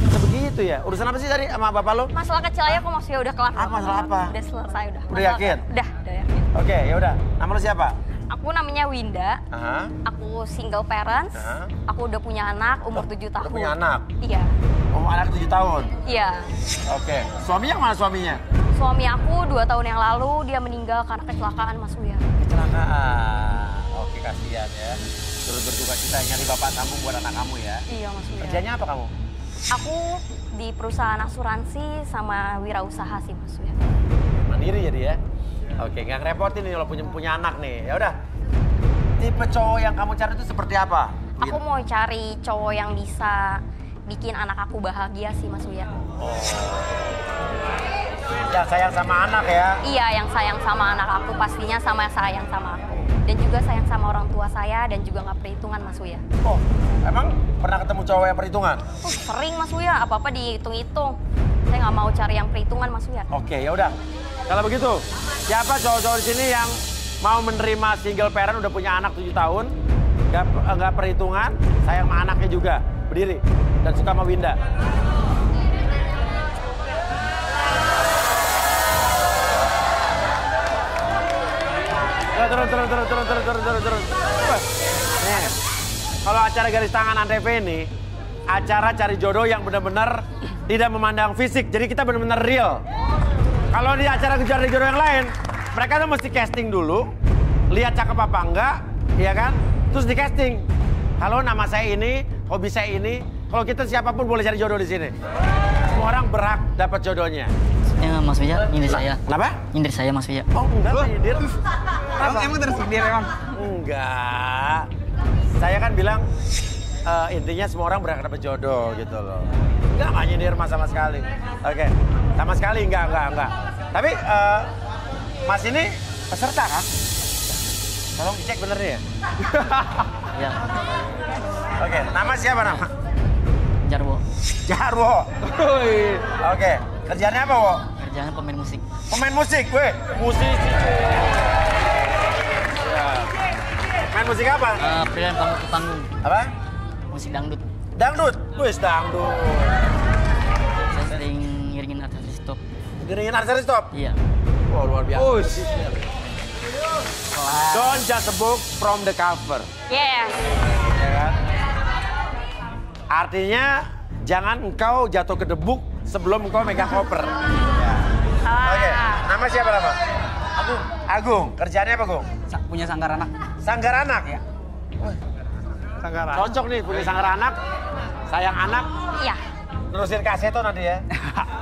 Begitu ya? Urusan apa sih tadi sama bapak lu? Masalah kecil aja kok Masnya udah kelar. Masalah apa? Udah selesai udah. Udah yakin? Udah yakin. Oke, ya udah. Nama lu siapa? Aku namanya Winda. Aha. Aku single parents. Aha. Aku udah punya anak umur 7 tahun. Udah punya anak? Iya. Anak 7 tahun? Iya. Oke. Suaminya mana suaminya? Suami aku 2 tahun yang lalu dia meninggal karena kecelakaan Mas Buya. Kecelakaan. Oke, kasihan ya. Terus berduka cita nyari bapak sambung buat anak kamu ya. Iya Mas Buya. Kerjanya apa kamu? Aku di perusahaan asuransi sama wirausaha sih Mas Buya. Mandiri jadi ya? Oke, nggak ngerepotin nih kalau punya anak nih. Ya udah. Tipe cowok yang kamu cari itu seperti apa? Aku mau cari cowok yang bisa bikin anak aku bahagia sih Mas Buya. Ya sayang sama anak ya? Iya, yang sayang sama anak aku pastinya sama sayang sama aku. Dan juga sayang sama orang tua saya dan juga nggak perhitungan Mas Buya. Oh, emang pernah ketemu cowok yang perhitungan? Sering Mas Buya, apa-apa dihitung-hitung. Saya nggak mau cari yang perhitungan Mas Buya. Oke, ya udah. Kalau begitu, siapa cowok-cowok di sini yang mau menerima single parent udah punya anak 7 tahun, nggak perhitungan, sayang sama anaknya juga, berdiri dan suka sama Winda. Turun. Nih, kalau acara garis tangan Antv ini, acara cari jodoh yang benar-benar tidak memandang fisik, jadi kita benar-benar real. Kalau di acara cari jodoh yang lain, mereka tuh mesti casting dulu, lihat cakep apa enggak, ya kan? Terus di casting. Halo, nama saya ini, hobi saya ini. Kalau kita siapapun boleh cari jodoh di sini. Semua orang berhak dapat jodohnya. Ya, Mas Wija, nyindir saya. Kenapa? Nyindir saya, Mas Wija. Oh, enggak, nyindir. Emang tersindir, emang? Enggak. Saya kan bilang, intinya semua orang berhak dapat jodoh gitu loh. Enggak nyindir Mas sama sekali. Oke, sama sekali enggak. Tapi Mas ini peserta kan? Tolong dicek bener ya? Ya. Oke, nama siapa nama? Jarwo. Jarwo. Oke, kerjaannya apa, Wo? Kerjaan pemain musik. Pemain musik, weh. Musisi. Ya. Main musik apa? Pilihan panggung. Apa? Musik dangdut. Dangdut? Wih, dangdut. Saya sering ngiringin artis top. Ngiringin artis top? Iya. Wow, luar biasa. Don't judge a book from the cover. Yes. Ya kan? Artinya, jangan engkau jatuh ke debuk sebelum engkau megang koper. Ya. Oke, nama siapa nama? Agung. Agung, kerjaannya apa, Gung? Punya sanggar anak. Sanggar anak? Ya. Sanggar anak. Cocok nih, punya sanggar anak, sayang anak. Iya. Nerusin kaseto nanti ya.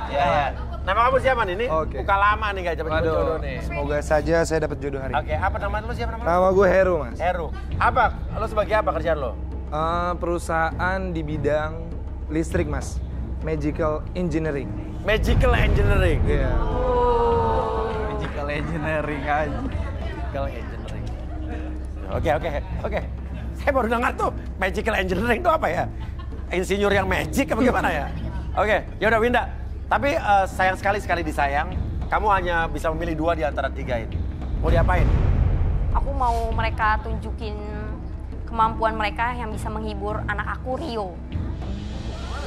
Iya, ya. Nama kamu siapa nih? Ini buka lama nih, gak dapat jodoh nih. Semoga saja saya dapat jodoh hari ini. Oke, apa nama lu, siapa nama? Nama gue Heru, Mas. Heru. Apa? Lu sebagai apa kerjaan lo? Perusahaan di bidang listrik, Mas. Magical Engineering. Magical Engineering? Iya. Magical Engineering aja. Magical Engineering. Oke. Saya baru dengar tuh Magical Engineering itu apa ya? Insinyur yang magic apa gimana ya? Oke, ya udah Winda. Tapi sayang sekali disayang, kamu hanya bisa memilih 2 di antara 3 ini. Mau diapain? Aku mau mereka tunjukin kemampuan mereka yang bisa menghibur anak aku, Rio.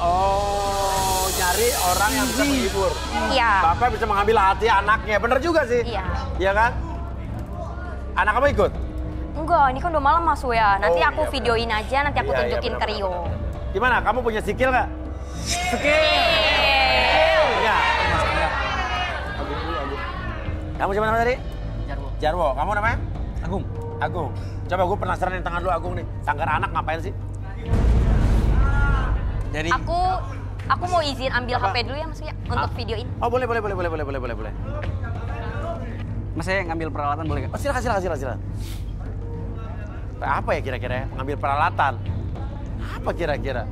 Oh, nyari orang yang bisa menghibur. Iya. Bapak bisa mengambil hati anaknya, bener juga sih. Iya. Iya kan? Anak kamu ikut? Enggak, ini kan udah malam Mas ya. Nanti Oh, aku iya, videoin aja, nanti aku tunjukin ke Rio. Gimana? Kamu punya skill nggak? Iya. Kamu siapa nama tadi? Jarwo. Jarwo. Kamu namanya? Agung. Agung. Coba gue penasaran yang tangan lu Agung nih. Sanggar anak ngapain sih? Jadi Aku mau izin ambil HP dulu ya Mas ya untuk videoin. Oh, boleh. Mas saya ngambil peralatan boleh nggak? Oh, silakan. Apa ya kira-kira ya? Ngambil peralatan. Apa kira-kira?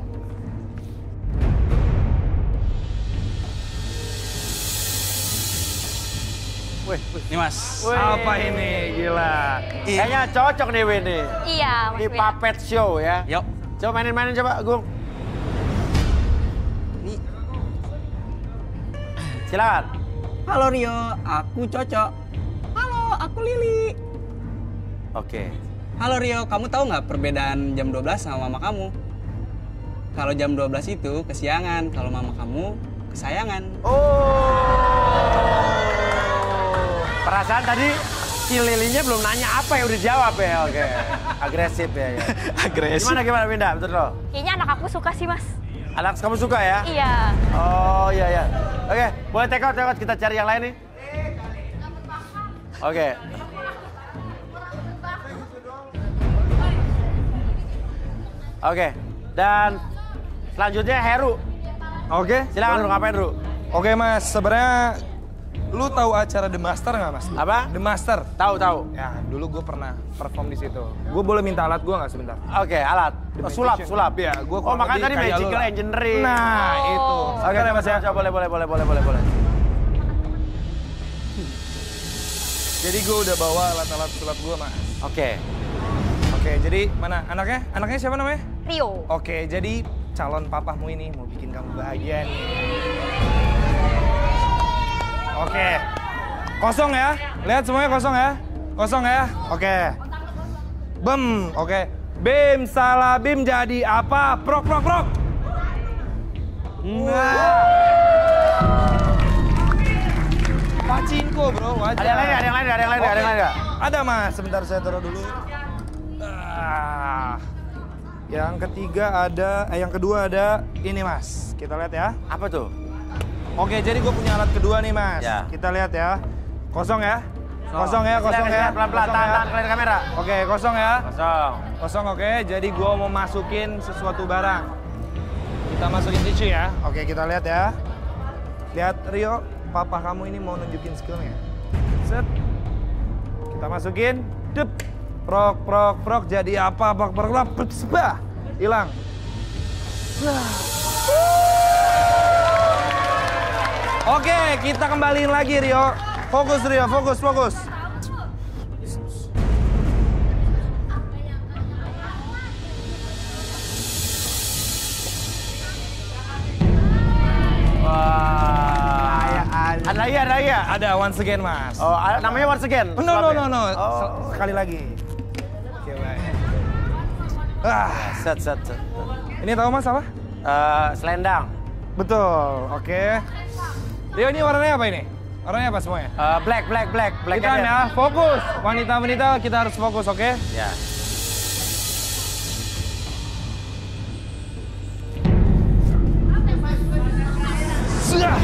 Wih. Nih Mas. Wih. Apa ini? Gila. Kayaknya cocok nih Winnie. Iya, Mas. Ini puppet show ya. Yuk. Coba mainin coba, Agung. Nih. Silakan. Halo Rio, aku Cocok. Halo, aku Lili. Oke. Halo Rio, kamu tahu nggak perbedaan jam 12 sama mama kamu? Kalau jam 12 itu kesiangan, kalau mama kamu kesayangan. Perasaan tadi si Lilinya belum nanya apa ya udah jawab ya. Oke. Agresif ya. Agresif. Gimana Winda? Betul loh. Kayaknya anak aku suka sih Mas. Anak kamu suka ya? Iya. Oh iya. Oke, boleh take out, kita cari yang lain nih. Oke. Oke, dan selanjutnya Heru. Oke. Silakan, ngapain Ru? Oke Mas, sebenarnya lu tahu acara The Master nggak Mas? Apa? The Master. Tahu. Ya, dulu gue pernah perform di situ. Gue boleh minta alat gue nggak sebentar? Oke, alat. Sulap. Ya, gue makanya tadi Magical Engineering. Nah, itu. Oke, Mas ya. Boleh. Jadi gue udah bawa alat-alat sulap gue, Mas. Oke, jadi mana anaknya? Anaknya siapa namanya? Rio. Oke, jadi calon papahmu ini mau bikin kamu bahagia nih. Oke. Kosong ya. Lihat semuanya kosong ya. Kosong ya. Oke. Bem. Oke. Bim salah bim jadi apa? Prok. Nah. Pachinko, bro. Wajar. Ada yang lain nggak? Ada, Mas. Sebentar saya taruh dulu. Yang ketiga ada, yang kedua ada ini, Mas. Kita lihat ya. Apa tuh? Oke, jadi gue punya alat kedua nih, Mas. Ya. Kita lihat ya. Kosong ya. Kosong ya. Pelan-pelan, tahan kelihatan kamera. Oke, kosong ya. Kosong. Oke. Jadi gue mau masukin sesuatu barang. Kita masukin tisu ya. Oke, kita lihat ya. Lihat, Rio. Papa kamu ini mau nunjukin skillnya. Set. Kita masukin. Dep. Prok. Jadi apa? Prok. Sebah. Hilang. Oke, kita kembaliin lagi, Rio. Fokus, Rio. Fokus. Ada lagi, ada lagi ya? Ada, once again, Mas. Oh, namanya once again? No. Oh. Sekali lagi. Oke, baik. Set. Ini tahu Mas apa? Selendang. Betul, oke. Rio, ini warnanya apa ini? Warnanya apa semuanya? Black. Hitam ya, fokus. Wanita-wanita kita harus fokus, oke? Ya. Sudah.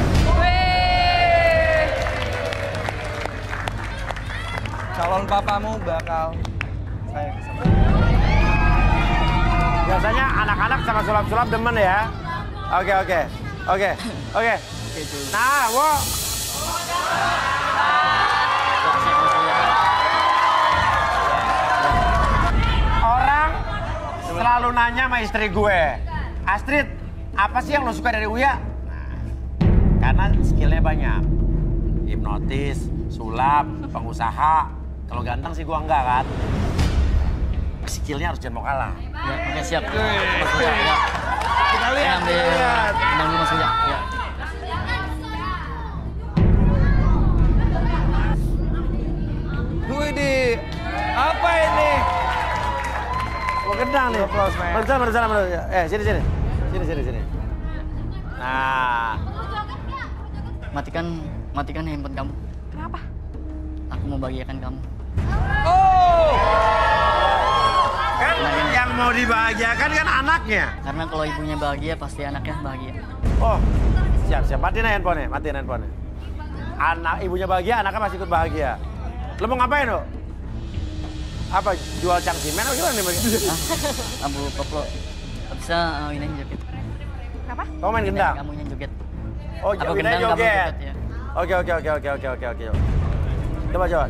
Calon papamu bakal saya kesana. Biasanya anak-anak sama sulap-sulap demen ya. Oke. Nah, wo. Orang selalu nanya sama istri gue, Astrid, apa sih yang lo suka dari Uya? Nah, karena skillnya banyak. Hipnotis, sulap, pengusaha. Kalau ganteng sih gue enggak kan. Skillnya harus jangan mau kalah. Ya, oke siap. Mas Uya, ya. Kita lihat. Ambil Mas Uya. Ya. Widih, apa ini? Gua kendang nih. Mana. Sini. Nah. Matikan handphone kamu. Kenapa? Aku mau bahagiakan kamu. Oh! Kan yang mau dibahagiakan kan anaknya. Karena kalau ibunya bahagia, pasti anaknya bahagia. Oh, siap. Matiin handphonenya. Anak ibunya bahagia, anaknya pasti ikut bahagia. Lo mau ngapain lo? Apa, jual cangsimen atau gimana nih? Abu koplo. Bisa ini joget. Kenapa? Kamu main gendang? Kamunya joget. Oh, Aku gendang gendang, kamu joget. joget ya. Oke.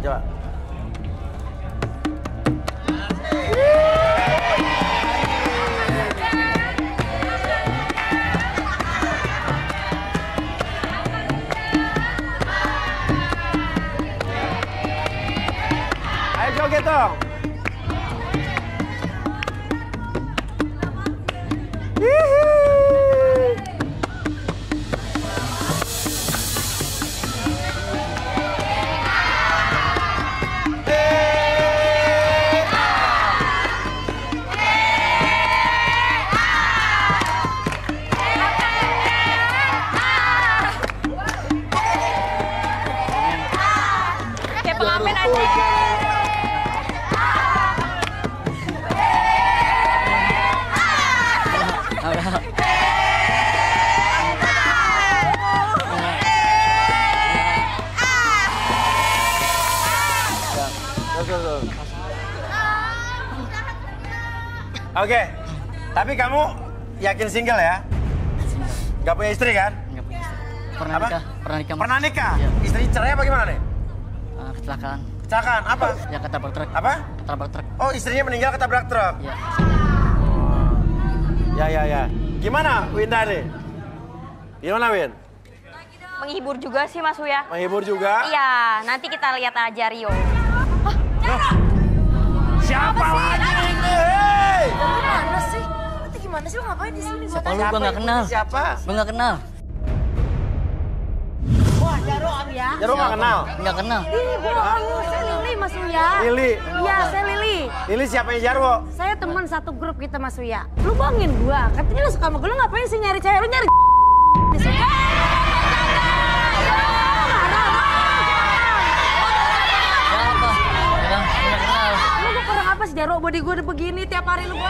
Coba. Ayo joget dong. Kayak pengamen aja. Oke, tapi kamu yakin single ya? Gak punya istri kan? Enggak punya istri. Pernah nikah. Pernah nikah? Iya. Istri cerai apa gimana nih? Kecelakaan. Kecelakaan apa? Ya ketabrak truk. Apa? Ketabrak truk. Oh, istrinya meninggal ketabrak truk? Iya. Ya. Gimana Winda nih? Gimana Win? Menghibur juga sih Mas Uya. Menghibur juga? Iya, nanti kita lihat aja Rio. Siapa lagi ini? Gimana sih? Nanti gimana sih? Lu ngapain di sini? Siapa lu? Gua nggak kenal. Siapa? Gua nggak kenal. Wah, Jaro Om ya. Jaro nggak kenal? Nggak kenal. Ini bohong, saya Lili Mas Uya. Lili? Iya, saya Lili. Lili siapanya Jarwo? Saya teman satu grup kita Mas Uya. Lu bohongin gua, katanya lu suka sama gua, lu ngapain sih nyari cewek? Lu nyari di sini. Lu kurang apa sih Jarwo? Body gua udah begini tiap hari lu gua.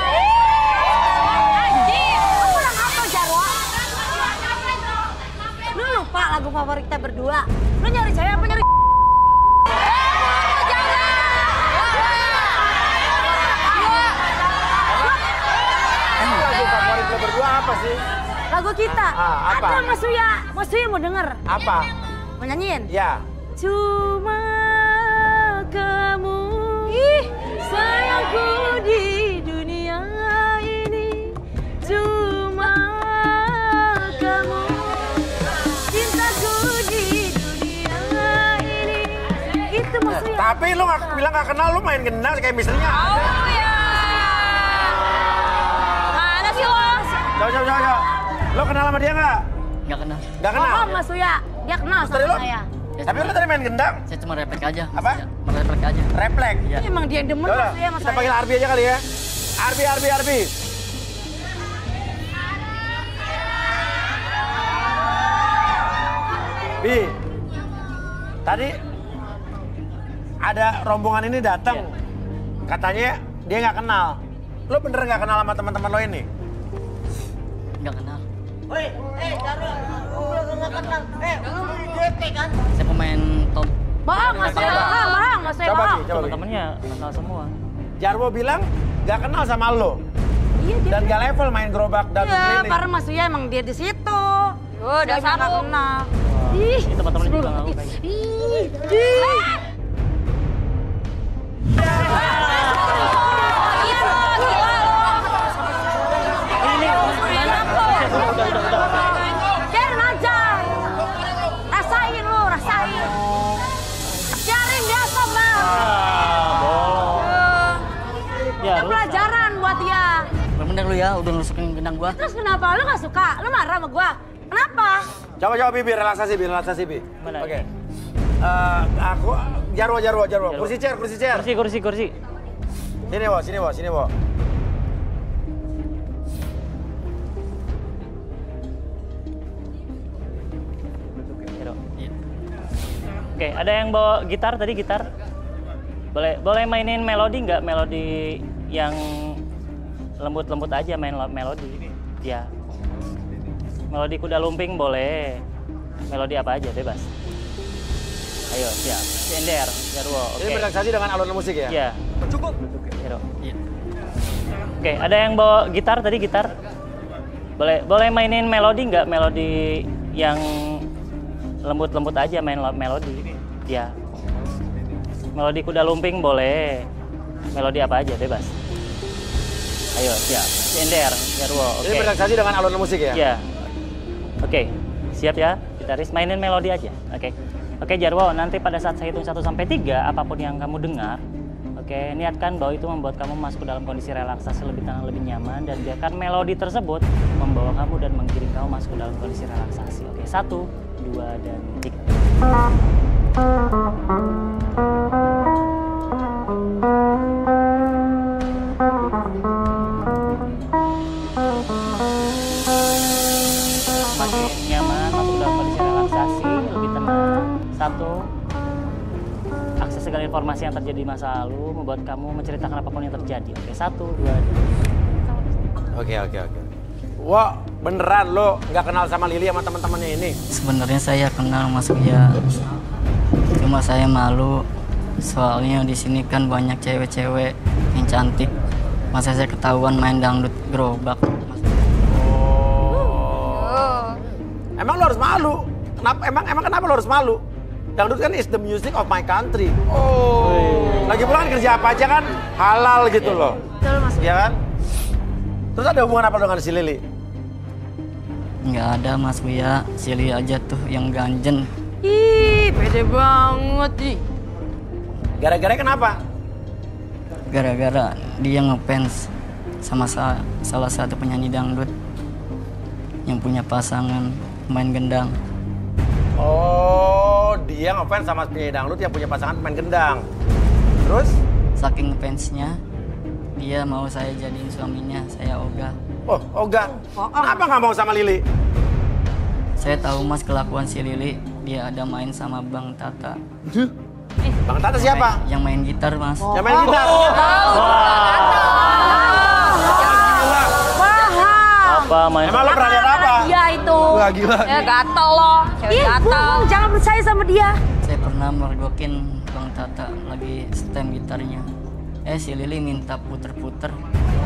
Anjir, lu kurang apa Jarwo? Lu lupa lagu favorit kita berdua. Lu nyari cewek apa nyari Lagu favorit lo berdua apa sih? lagu kita? Apa? Ada Mas Uya. Mas Uya mau denger? Apa? Mau nyanyiin? Ya. Cuma kamu sayangku di dunia ini. Cuma kamu cintaku di dunia ini. Itu Mas Uya. Tapi lu bilang gak kenal, lu main gendang kayak misalnya. Oh ya. Mana sih lo? Coba. Lo kenal sama dia nggak? Nggak kenal. Nggak kenal? Oh, Mas Uya. Dia kenal sama saya. Tapi lu tadi main gendang? Saya cuma refleks aja. Apa? Refleks aja. Refleks? Iya. Emang dia demen Yaudah, Mas Uya sama kita saya. panggil Arbi aja kali ya. Arbi. Bi, tadi ada rombongan ini datang. Katanya dia nggak kenal. Lo bener nggak kenal sama teman-teman lo ini? Nggak kenal. Woi, Jarwo, lu nggak kenal. Lu di DP kan? Saya pemain top. Bang, Mas Uya bohong, Mas Uya bohong. Teman-temannya kenal semua. Jarwo bilang nggak kenal sama lo. Iya, Dan nggak level main gerobak dan Iya, keliling. karena Mas Uya emang dia di situ. Oh, dasar nggak lu. kenal. Ih, teman-teman juga nggak kayak gitu. Biarin aja. Rasain lu, rasain. Biarin biasa, Bang. Ya, Itu pelajaran buat dia. Bener lu ya, udah nusukin gendang gua. Terus kenapa lu nggak suka? Lu marah sama gua? Kenapa? Coba Bi, relaksasi Bi. Oke. Aku Jarwo. Kursi chair. Kursi. Sini, Wo. Oke, ada yang bawa gitar tadi, gitar? Boleh mainin melodi nggak? Melodi yang lembut-lembut aja, main melodi. Ya. Melodi Kuda Lumping boleh. Melodi apa aja, bebas. Ayo, siap. Sender, Jarwo. Ini bertransaksi dengan alunan musik ya? Iya. Cukup. Iya. Oke, ada yang bawa gitar tadi, gitar? Boleh mainin melodi nggak? Melodi yang lembut-lembut aja, main melodi. Ya. Melodi Kuda Lumping boleh. Melodi apa aja, bebas. Ayo, siap. Sender, Jarwo. Oke. Ini bertransaksi dengan alunan musik ya? Iya. Oke, siap ya, gitaris. Mainin melodi aja. Oke, Jarwo, nanti pada saat saya hitung 1 sampai 3, apapun yang kamu dengar, oke, niatkan bahwa itu membuat kamu masuk ke dalam kondisi relaksasi lebih tenang, lebih nyaman, dan biarkan melodi tersebut membawa kamu dan menggiring kamu masuk ke dalam kondisi relaksasi. Oke, 1, 2, dan 3. Semakin nyaman, masuk dalam kondisi relaksasi, lebih tenang. 1, akses segala informasi yang terjadi di masa lalu, membuat kamu menceritakan apapun yang terjadi. Oke, 1, 2, 3. Oke. Wah, beneran lo nggak kenal sama Lili sama teman-temannya ini? Sebenarnya saya kenal Mas Uya. Cuma saya malu soalnya di sini kan banyak cewek-cewek yang cantik. Masa saya ketahuan main dangdut gerobak. Emang lo harus malu? Emang kenapa lo harus malu? Dangdut kan is the music of my country. Lagi pula kan kerja apa aja kan halal gitu loh. Betul, Mas. Iya kan? Terus ada hubungan apa dengan si Lili? Nggak ada Mas Uya, Sili aja tuh yang ganjen. Ih, pede banget ih. Gara-gara kenapa? Gara-gara dia ngefans sama salah satu penyanyi dangdut yang punya pasangan main gendang. Oh, dia ngefans sama penyanyi dangdut yang punya pasangan pemain gendang. Terus? Saking fansnya, dia mau saya jadiin suaminya, saya ogah. Oh, ogah. Kenapa nggak mau sama Lili? Saya tahu Mas kelakuan si Lili, dia ada main sama Bang Tata. Bang Tata siapa? Yang main gitar, Mas. Yang main gitar? Apa main? Emang lo pernah lihat apa? Dia itu. Wah, gila. Ya gatel lo, cewek gatel. Bohong, jangan percaya sama dia. Saya pernah mergokin Bang Tata lagi stem gitarnya. Si Lili minta puter-puter.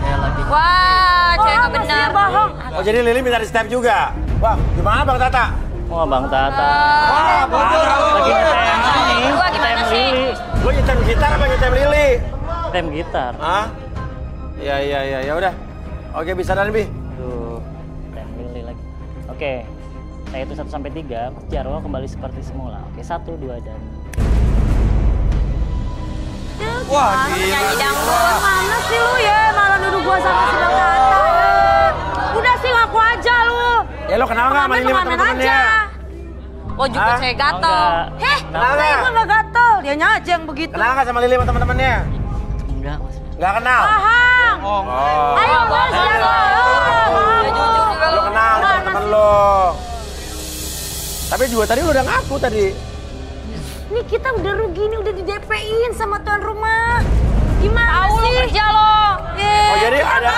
Saya lagi. Wah, cewek nggak benar. Bohong. Oh, jadi Lili minta di step juga? Wah, gimana Bang Tata? Wah, Bang Tata. Wah, bodoh. Lagi nyetem ini, Gua gimana nyetem sih? Lili. Lo nyetem gitar apa nyetem Lili? Nyetem gitar. Hah? Ya udah. Oke, bisa dan Bi. Tuh, nyetem Lili lagi. Oke, saya itu 1 sampai 3, Jarwo kembali seperti semula. Oke, 1, 2, dan... Wah, Nyanyi dangdut. Mana sih lu ya? Malah nuduh gua sama si Bang Tata. Udah sih ngaku aja lu. Ya lo kenal nggak sama Lili sama temen-temennya? Lo juga saya gatel. Heh, Kenal saya nggak? mah nggak gatel. Dianya aja yang begitu. Kenal nggak sama Lili sama temen-temennya? Enggak, Mas. Nggak kenal? Paham. Oh. Ayo, Mas. Lo kenal sama temen lo. Tapi juga tadi lo udah ngaku tadi. Nih kita udah rugi nih, udah di DP-in sama tuan rumah. Gimana Tahu sih? lu kerja lo. Oh jadi ada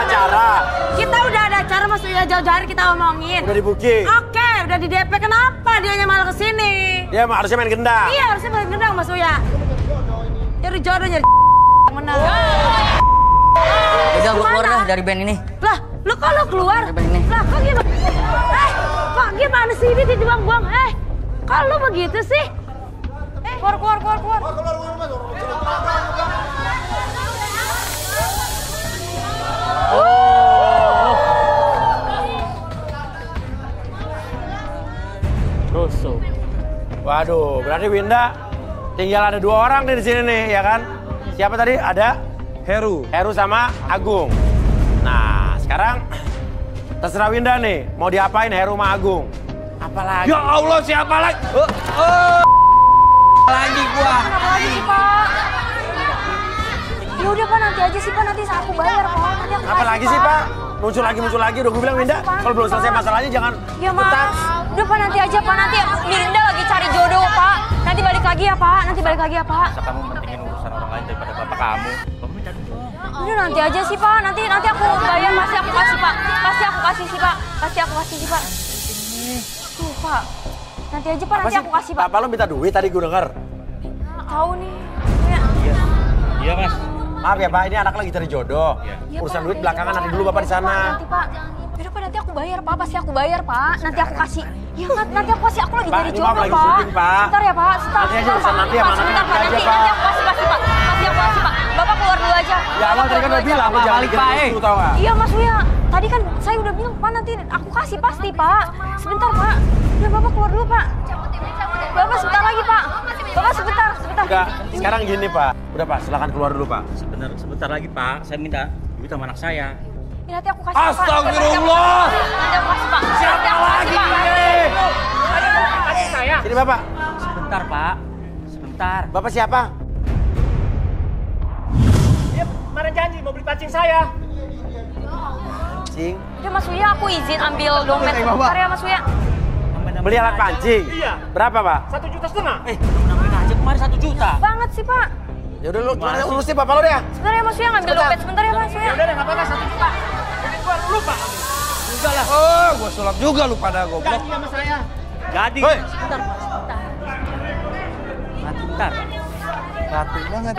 acara? Kita udah ada acara, Mas Uya jauh-jauh hari kita omongin. Udah di-booking? Oke, udah di DP. Kenapa dianya malah kesini? Dia mah harusnya main gendang. Iya, harusnya main gendang, Mas Uya. Nyari jodoh, nyari menang. Udah gue keluar dah dari band ini. Lah, lu kok lu keluar? Lah, kok gimana? Kok gimana sih ini dibuang-buang? Kok lu begitu sih? Keluar. Rusuh. Waduh, berarti Winda tinggal ada 2 orang nih di sini nih, ya kan? Siapa tadi? Ada Heru sama Agung. Nah, sekarang terserah Winda nih, mau diapain Heru sama Agung? Apalagi? Ya Allah, siapa lagi? Lagi gua. Kenapa lagi sih, Pak? Ya udah, Pak, nanti aja sih, Pak. Nanti aku bayar, Pak. Nanti aku Apa kasih, lagi sih, Pak? Muncul lagi. Udah gue bilang Winda, kalau belum selesai masalahnya jangan Ya, utang. Mas. Udah, Pak, nanti aja, Pak. Nanti Mirinda lagi cari jodoh, Pak. Nanti balik lagi ya, Pak. Nanti balik lagi ya, Pak. Masa kamu pentingin urusan orang lain daripada bapak kamu? Kamu minta dulu dong. Udah, nanti aja sih, Pak. Nanti aku bayar, pasti aku kasih, Pak. Pasti aku kasih sih, Pak. Pasti aku kasih sih, Pak. Tuh, Pak. Nanti aja, Pak. Nanti aku kasih, Pak. Bapak lo minta duit tadi gue denger. Tahu nih. Iya, Mas. Maaf ya Pak, ini anak lagi cari jodoh. Iya, Urusan Pak. duit belakangan nanti dulu Bapak di sana. Nanti, Pak. Yaudah, Pak, nanti aku bayar, Pak. Pasti aku bayar, Pak. Nanti aku kasih. Ya, nanti aku kasih. Aku lagi Pak, cari ini jodoh, Maaf Pak. lagi syuting, Pak. Sebentar ya, Pak. Sebentar. Nanti aja urusan nanti ya, Mas. Sebentar, Pak. Nanti aja, Nanti Pak. aku kasih, Pak. Pasti aku kasih, Pak. Bapak keluar dulu aja. Ya awal tadi kan udah bilang, aku jangan balik, Pak, dulu tau gak? Iya, Mas Uya. Tadi kan saya udah bilang, Pak, nanti aku kasih pasti, Pak. Sebentar, Pak. Udah, Bapak keluar dulu, Pak. Bapak sebentar lagi, Pak. Bapak sebentar. Enggak, sekarang gini Pak. Udah Pak, silakan keluar dulu Pak. Sebentar lagi Pak, saya minta duit sama anak saya. Ya, nanti aku kasih, Pak. Astagfirullah. Nanti aku kasih, Pak. Siapa lagi ini? Saya. Sini Bapak. Sebentar Pak, sebentar. Bapak siapa? Dia kemarin janji mau beli pancing saya. Pancing? Udah, Mas Uya, aku izin ambil dompet sebentar ya, Mas Uya. Beli alat pancing? Iya. Berapa Pak? 1,5 juta. Nambahin aja kemarin 1 juta. Banget sih, Pak. Ya udah lu urusin Bapak lo deh. Sebentar ya, Mas Uya, ngambil dompet sebentar ya, Mas Uya. Ya udah deh, nggak apa-apa 1 juta. Duit gua lupa. Enggak lah. Oh, gua sulap juga lu pada goblok. Janji sama saya. Jadi. Hei. Sebentar Pak, sebentar. Sebentar Pak. Rapi banget.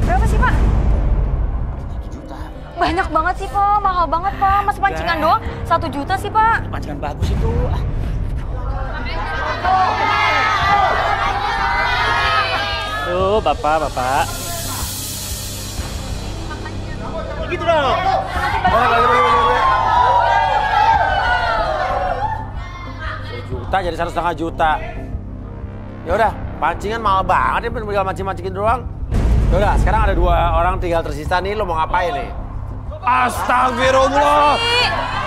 Berapa sih, Pak? 1 juta. Banyak banget sih, Pak. Mahal banget, Pak. Mas pancingan doang 1 juta sih, Pak. Pancingan bagus itu. Tuh, Bapak. Gitu dong. Juta jadi 1,5 juta. Ya udah, pancingan mahal banget ya tinggal mancing-mancingin doang. Ya udah, sekarang ada 2 orang tinggal tersisa nih, lo mau ngapain nih? Astagfirullah.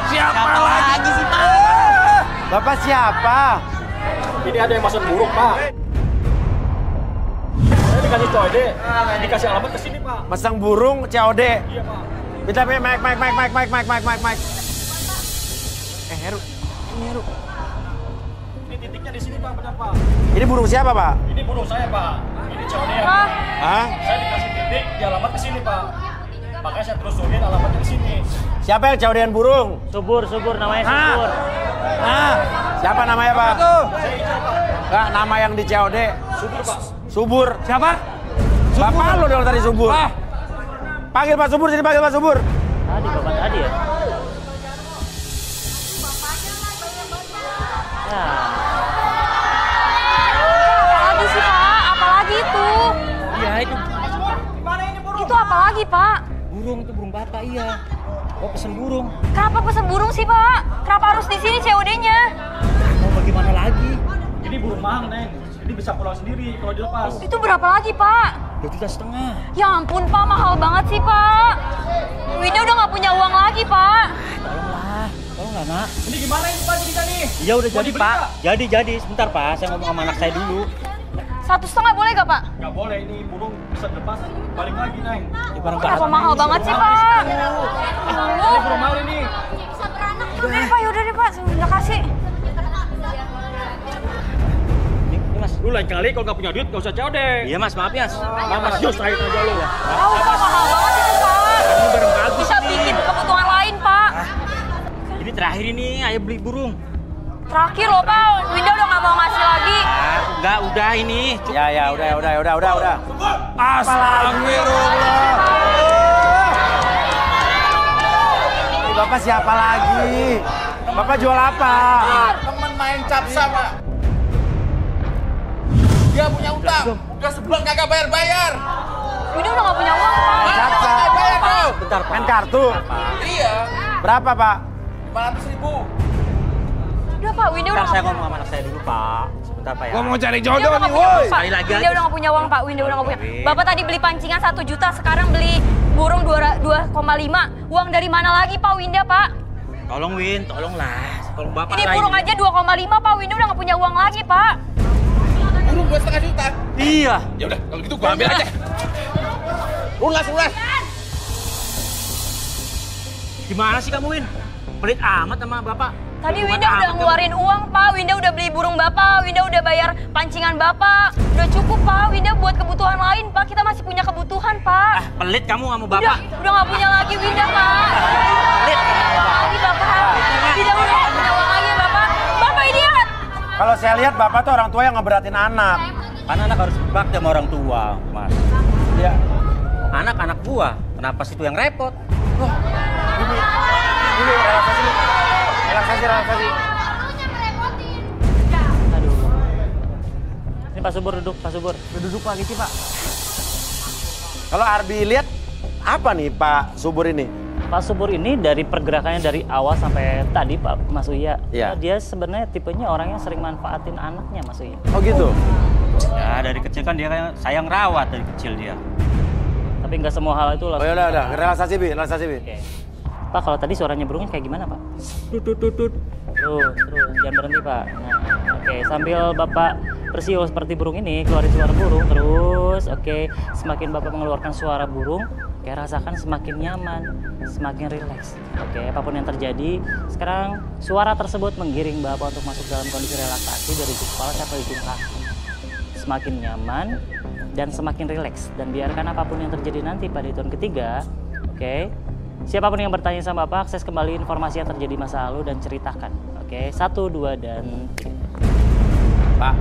Siapa lagi sih Pak? Bapak siapa? Ini ada yang masuk buruk, Pak. Saya dikasih COD, dikasih alamat ke sini, Pak. Masang burung COD. Iya, Pak. Minta mic. Heru. Ini Heru. Ini titiknya di sini, Pak, benar, Pak. Ini burung siapa, Pak? Ini burung saya, Pak. Ini COD ya. Hah? Saya dikasih titik, di alamat ke sini, Pak. Makanya saya terusurin alamatnya ke sini. Siapa yang COD-an burung? Subur, namanya Subur. Siapa namanya, Pak? Enggak, nama yang di COD. Subur, Pak. Subur. Siapa? Bapak lo dong tadi Subur. Panggil Pak Subur, sini panggil Pak Subur. Tadi, Bapak tadi ya? Apalagi sih, Pak? Apalagi itu? Iya, itu. Itu apalagi, Pak? Burung, itu burung Bapak, iya. Oh, pesen burung. Kenapa pesen burung sih, Pak? Kenapa harus di sini COD-nya? Mau bagaimana lagi? Ini burung mahal, Neng. Ini bisa pulang sendiri kalau dilepas. Itu berapa lagi, Pak? 2,5 juta. Ya ampun, Pak. Mahal banget sih, Pak. Wida udah nggak punya uang lagi, Pak. Tolonglah, Hah? Ini gimana ini Pak kita nih? Ya udah jadi Pak. Jadi. Sebentar Pak, saya ngomong sama anak saya dulu. 1,5 boleh gak Pak? Gak boleh, ini burung bisa lepas. Balik lagi Neng. Kenapa mahal banget sih Pak? Ini burung mahal ini. Udah deh Pak, yaudah deh Pak, udah kasih. Ini Mas, lu lain kali kalau gak punya duit gak usah codeng. Iya Mas, maaf ya. Mas, just aja lu. Mahal banget itu Pak. Bisa bikin kebutuhan lain Pak. Ini terakhir ini, ayo beli burung. Terakhir loh Pak, Winda udah gak mau ngasih lagi. Enggak, udah ini. Ya, udah. Astagfirullah. Bapak siapa lagi? Bapak jual apa? Temen main capsa, Pak. Dia punya utang. Udah sebulan kagak bayar-bayar. Winda udah gak punya uang Pak. Capsa. Bayar tuh. Bentar Pak. Main kartu. Iya. Berapa Pak? 500.000. Udah Pak, Winda udah Saya gak ngomong sama anak saya dulu Pak. Sebentar Pak ya. Gua mau cari jodoh nih, woi. Sekali lagi Winda aja. udah gak punya uang Pak, Winda udah gak punya. Bapak tadi beli pancingan 1 juta, sekarang beli burung 2,5. Uang dari mana lagi Pak Winda Pak? Tolong Win, tolonglah. Tolong Bapak Ini lah burung aja 2,5 Pak, Winda udah gak punya uang lagi Pak. Burung 2,5 juta. Iya. Ya udah, kalau gitu gua ambil aja. Lunas. Gimana sih kamu Win? Pelit amat sama Bapak. Tadi Winda udah ngeluarin uang Pak, Winda udah beli burung Bapak, Winda udah bayar pancingan Bapak. Udah cukup Pak, Winda buat kebutuhan lain Pak, kita masih punya kebutuhan Pak. Pelit kamu sama Bapak. Udah gak punya lagi Winda Pak. Pelit lagi Bapak. Winda udah gak punya uang lagi Bapak. Bapak idiot. Kalau saya lihat Bapak tuh orang tua yang ngeberatin anak. Kan anak harus berbakti sama orang tua, Mas. Ya. Anak-anak gua, kenapa situ yang repot? Ini relaksasi. Aduh. Ini Pak Subur duduk, Pak Subur. Duduk lagi sih Pak. Kalau Arbi lihat apa nih Pak Subur ini? Pak Subur ini dari pergerakannya dari awal sampai tadi Pak Mas Uya. Iya. Dia sebenarnya tipenya orang yang sering manfaatin anaknya Mas Uya. Oh gitu? Ya dari kecil kan dia kayak sayang rawat dari kecil dia. Tapi nggak semua hal itu langsung. Oh ya udah, relaksasi Bi. Oke. Pak kalau tadi suaranya burungnya kayak gimana Pak? Tut. Terus, jangan berhenti Pak. Nah, oke, sambil Bapak bersiul seperti burung ini, keluarin suara burung terus. Oke, semakin Bapak mengeluarkan suara burung, kayak rasakan semakin nyaman, semakin rileks. Oke, apapun yang terjadi, sekarang suara tersebut menggiring Bapak untuk masuk dalam kondisi relaksasi dari ujung kepala sampai ujung kaki. Semakin nyaman dan semakin rileks, dan biarkan apapun yang terjadi nanti pada hitungan ketiga. Oke, siapapun yang bertanya sama Bapak, akses kembali informasi yang terjadi masa lalu dan ceritakan. Oke, 1, 2, dan 3. Pak,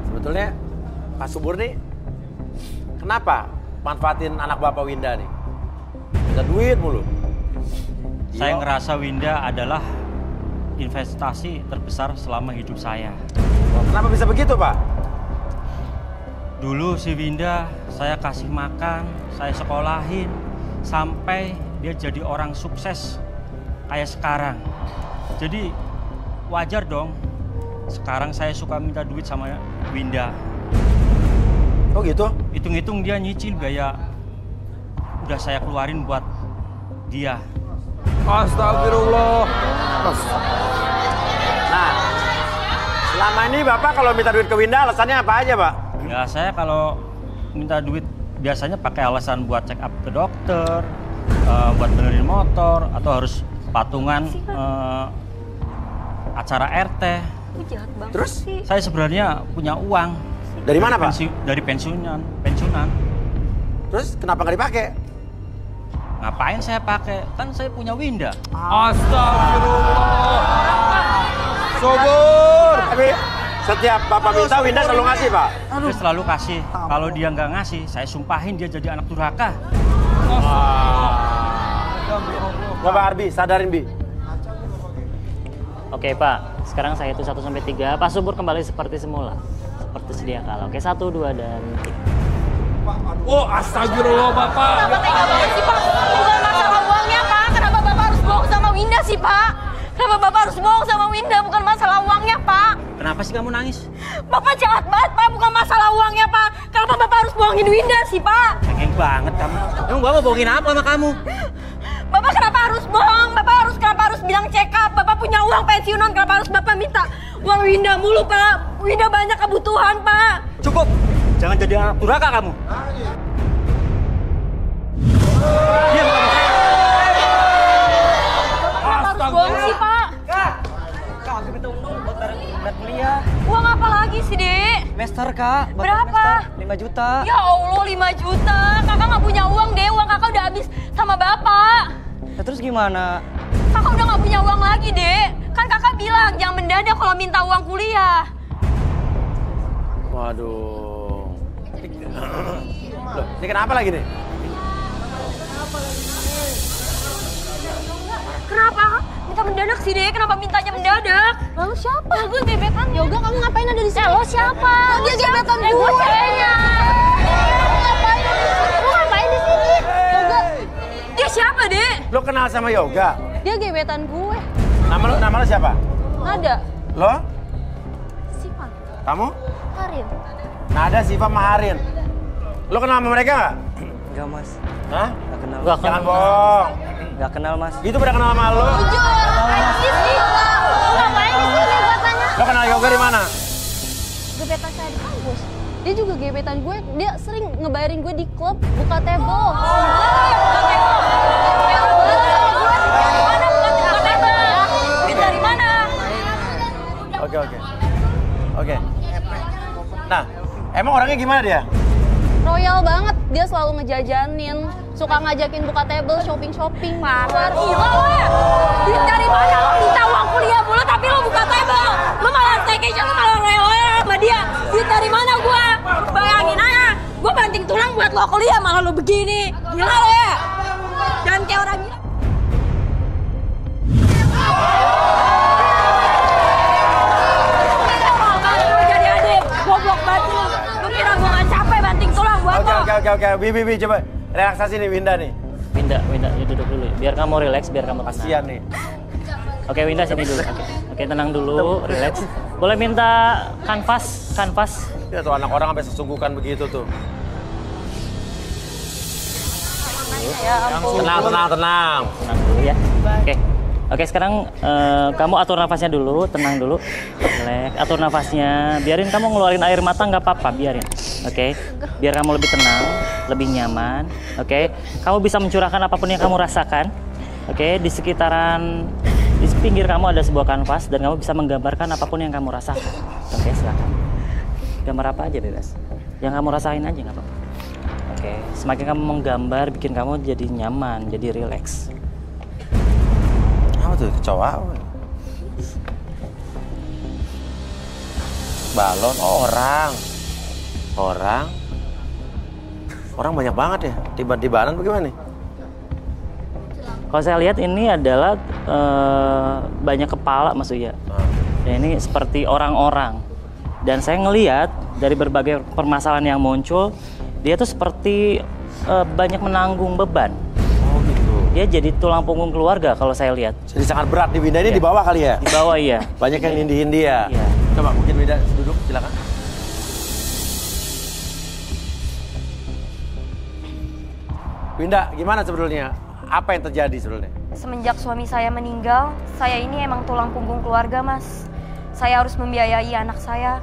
sebetulnya Pak Subur nih kenapa manfaatin anak Bapak Winda nih? Minta duit mulu. Saya ngerasa Winda adalah investasi terbesar selama hidup saya. Kenapa bisa begitu Pak? Dulu si Winda saya kasih makan, saya sekolahin, sampai dia jadi orang sukses kayak sekarang. Jadi wajar dong sekarang saya suka minta duit sama Winda. Oh gitu? Hitung-hitung dia nyicil biaya udah saya keluarin buat dia. Astagfirullah. Nah, selama ini Bapak kalau minta duit ke Winda alasannya apa aja Pak? Ya saya kalau minta duit biasanya pakai alasan buat check up ke dokter, buat benerin motor, atau harus patungan acara RT. Terus? Saya sebenarnya punya uang. Dari mana Pak? Dari pensiunan. Terus kenapa nggak dipakai? Ngapain saya pakai? Kan saya punya Winda. Astagfirullah. Subur. Tapi setiap Bapak minta Winda selalu ngasih Pak? Dia selalu kasih. Kalau dia nggak ngasih, saya sumpahin dia jadi anak durhaka. Bapak Arbi, sadarin Bi. Oke Pak, sekarang saya hitung 1 sampai 3. Pak Subur kembali seperti semula. Seperti sedia kala. Oke, 1, 2, dan 3. Oh, astagfirullah Bapak. Kenapa tega banget sih Pak? Bukan masalah uangnya Pak. Kenapa Bapak harus bohong sama Winda sih Pak? Kenapa Bapak harus bohong sama Winda? Bukan masalah uangnya Pak. Kenapa sih kamu nangis? Bapak jahat banget Pak. Bukan masalah uangnya Pak. Kenapa Bapak harus bohongin Winda sih Pak? Cengeng banget kamu. Emang Bapak bohongin apa sama kamu? Bapak kenapa harus bohong? Kenapa harus bilang check up? Bapak punya uang uang pensiunan, kenapa harus Bapak minta uang Winda mulu, Pak? Winda banyak kebutuhan, Pak. Cukup. Jangan jadi anak durhaka kamu. Diam kamu. Harus bohong sih, Pak. Kak, aku minta uang buat bayar kuliah. Uang apa lagi sih, Dek? Semester, Kak. Berapa? 5 juta. Ya Allah, 5 juta. Kakak nggak punya uang, deh. Uang kakak udah habis sama Bapak. Ya, terus gimana? Kakak udah nggak punya uang lagi, Dek. Kan kakak bilang jangan mendadak kalau minta uang kuliah. Waduh. Loh, ini kenapa lagi nih? Kenapa? Minta mendadak sih, Dek. Kenapa mintanya mendadak? Lalu siapa? Gue gebetan. Yoga, kamu ngapain ada di sini? Lo siapa? Dia gebetan gue. Gue ceweknya. Lu ngapain di sini? Yoga. Dia siapa, Dek? Lo kenal sama Yoga? Dia gebetan gue. Nama lo siapa? Nada. Lo? Siva. Kamu? Karin. Nada, Siva, Maharin. Lo kenal sama mereka nggak? Enggak, Mas. Hah? Enggak kenal. Jangan bohong. Enggak kenal, Mas. Itu pada kenal sama lo? Ngapain di sini? Ngapain di sini gue tanya? Lo kenal Yoga di mana? Gebetan saya di kampus. Dia juga gebetan gue. Dia sering ngebayarin gue di klub buka table. Dari mana? Oke. Nah, emang orangnya gimana dia? Royal banget. Dia selalu ngejajanin. Suka ngajakin buka table, shopping-shopping. Gila lo ya? Duit dari mana lo minta uang kuliah mulu tapi lo buka table? Lo malah staycation, lo malah royal sama dia. Duit dari mana gua? Bayangin aja. Gua banting tulang buat lo kuliah malah lo begini. Gila lo ya? Jangan kayak orang gila. Jadi adik, goblok banget lo. Lo kira gua gak capek banting tulang buat lo? Oke. Bibi, coba relaksasi nih Winda nih. Winda, ya duduk dulu. Biar kamu relax, biar kamu tenang. Kasian nih. Oke, Winda sini dulu. Oke, tenang dulu, relax. Boleh minta kanvas? Ya tuh anak orang sampai sesungguhkan begitu tuh. Ya ampun. Tenang. Tenang dulu ya. Oke, sekarang kamu atur nafasnya dulu, tenang dulu. Relax, atur nafasnya. Biarin kamu ngeluarin air mata nggak apa-apa, biarin. Oke, biar kamu lebih tenang, lebih nyaman. Oke, kamu bisa mencurahkan apapun yang kamu rasakan. Oke, di pinggir kamu ada sebuah kanvas dan kamu bisa menggambarkan apapun yang kamu rasakan. Oke, silakan. Gambar apa aja bebas. Yang kamu rasain aja nggak apa-apa. Oke, semakin kamu menggambar, bikin kamu jadi nyaman, jadi rileks. Apa tuh kecoa? Balon orang banyak banget ya. Tiba-tibaan bagaimana nih? Kalau saya lihat ini adalah banyak kepala Mas Uya. Dan ini seperti orang-orang. Dan saya ngelihat dari berbagai permasalahan yang muncul, dia tuh seperti banyak menanggung beban. Dia jadi tulang punggung keluarga kalau saya lihat. Jadi sangat berat di Winda ini, di bawah kali ya? Di bawah iya. Banyak yang nindihin dia. Iya. Coba mungkin Winda duduk, silakan. Winda, gimana sebetulnya? Apa yang terjadi sebetulnya? Semenjak suami saya meninggal, saya ini emang tulang punggung keluarga, Mas. Saya harus membiayai anak saya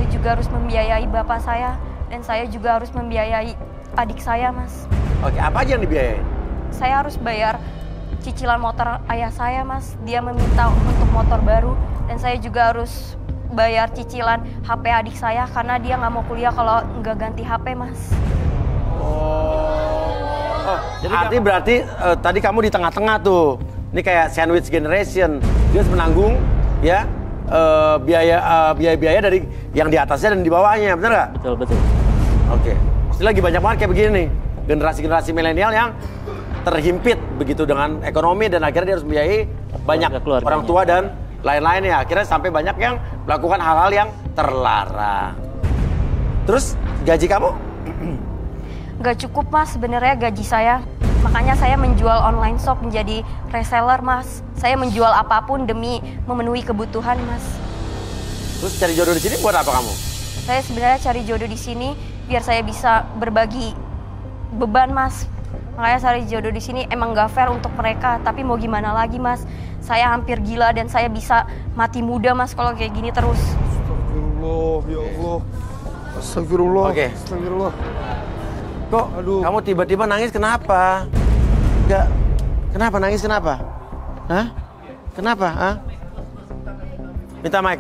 juga harus membiayai bapak saya, dan saya juga harus membiayai adik saya, Mas. Oke, apa aja yang dibiayain? Saya harus bayar cicilan motor ayah saya, Mas. Dia meminta untuk motor baru, dan saya juga harus bayar cicilan HP adik saya karena dia nggak mau kuliah kalau nggak ganti HP, Mas. Jadi berarti tadi kamu di tengah-tengah tuh. Ini kayak sandwich generation. Dia harus menanggung ya biaya-biaya dari yang di atasnya dan di bawahnya, bener nggak? Betul. Oke. Pasti lagi banyak banget kayak begini nih. Generasi-generasi milenial yang terhimpit begitu dengan ekonomi dan akhirnya dia harus membiayai banyak orang tua dan lain-lain ya. Akhirnya sampai banyak yang melakukan hal-hal yang terlarang. Terus gaji kamu? Gak cukup, Mas, sebenarnya gaji saya. Makanya saya menjual online shop menjadi reseller, Mas. Saya menjual apapun demi memenuhi kebutuhan, Mas. Terus cari jodoh di sini buat apa kamu? Saya sebenarnya cari jodoh di sini biar saya bisa berbagi beban, Mas. Makanya cari jodoh di sini emang gak fair untuk mereka. Tapi mau gimana lagi Mas? Saya hampir gila dan saya bisa mati muda Mas kalau kayak gini terus. Astagfirullah, ya Allah. Astagfirullah. Oke. Astagfirullah. Kok kamu tiba-tiba nangis kenapa? Enggak. Kenapa nangis kenapa? Hah? Kenapa? Hah? Minta mic.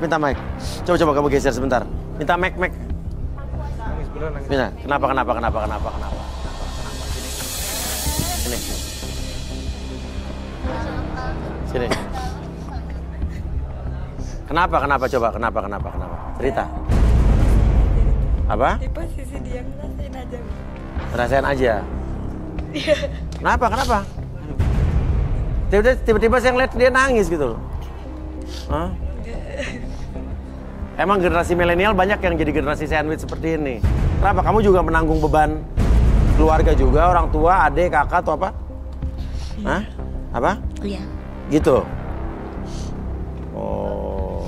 Coba kamu geser sebentar. Minta mic. Nangis beneran nangis. Minta. Kenapa? Sini. Kenapa? Coba, kenapa? Cerita. Apa? Di posisi dia ngerasain aja. Ngerasain aja? Iya. Kenapa? Tiba-tiba saya ngeliat dia nangis gitu loh. Hah? Emang generasi milenial banyak yang jadi generasi sandwich seperti ini. Kenapa? Kamu juga menanggung beban keluarga juga, orang tua, adik, kakak, atau apa? Hah? Apa? Iya. Gitu? Oh.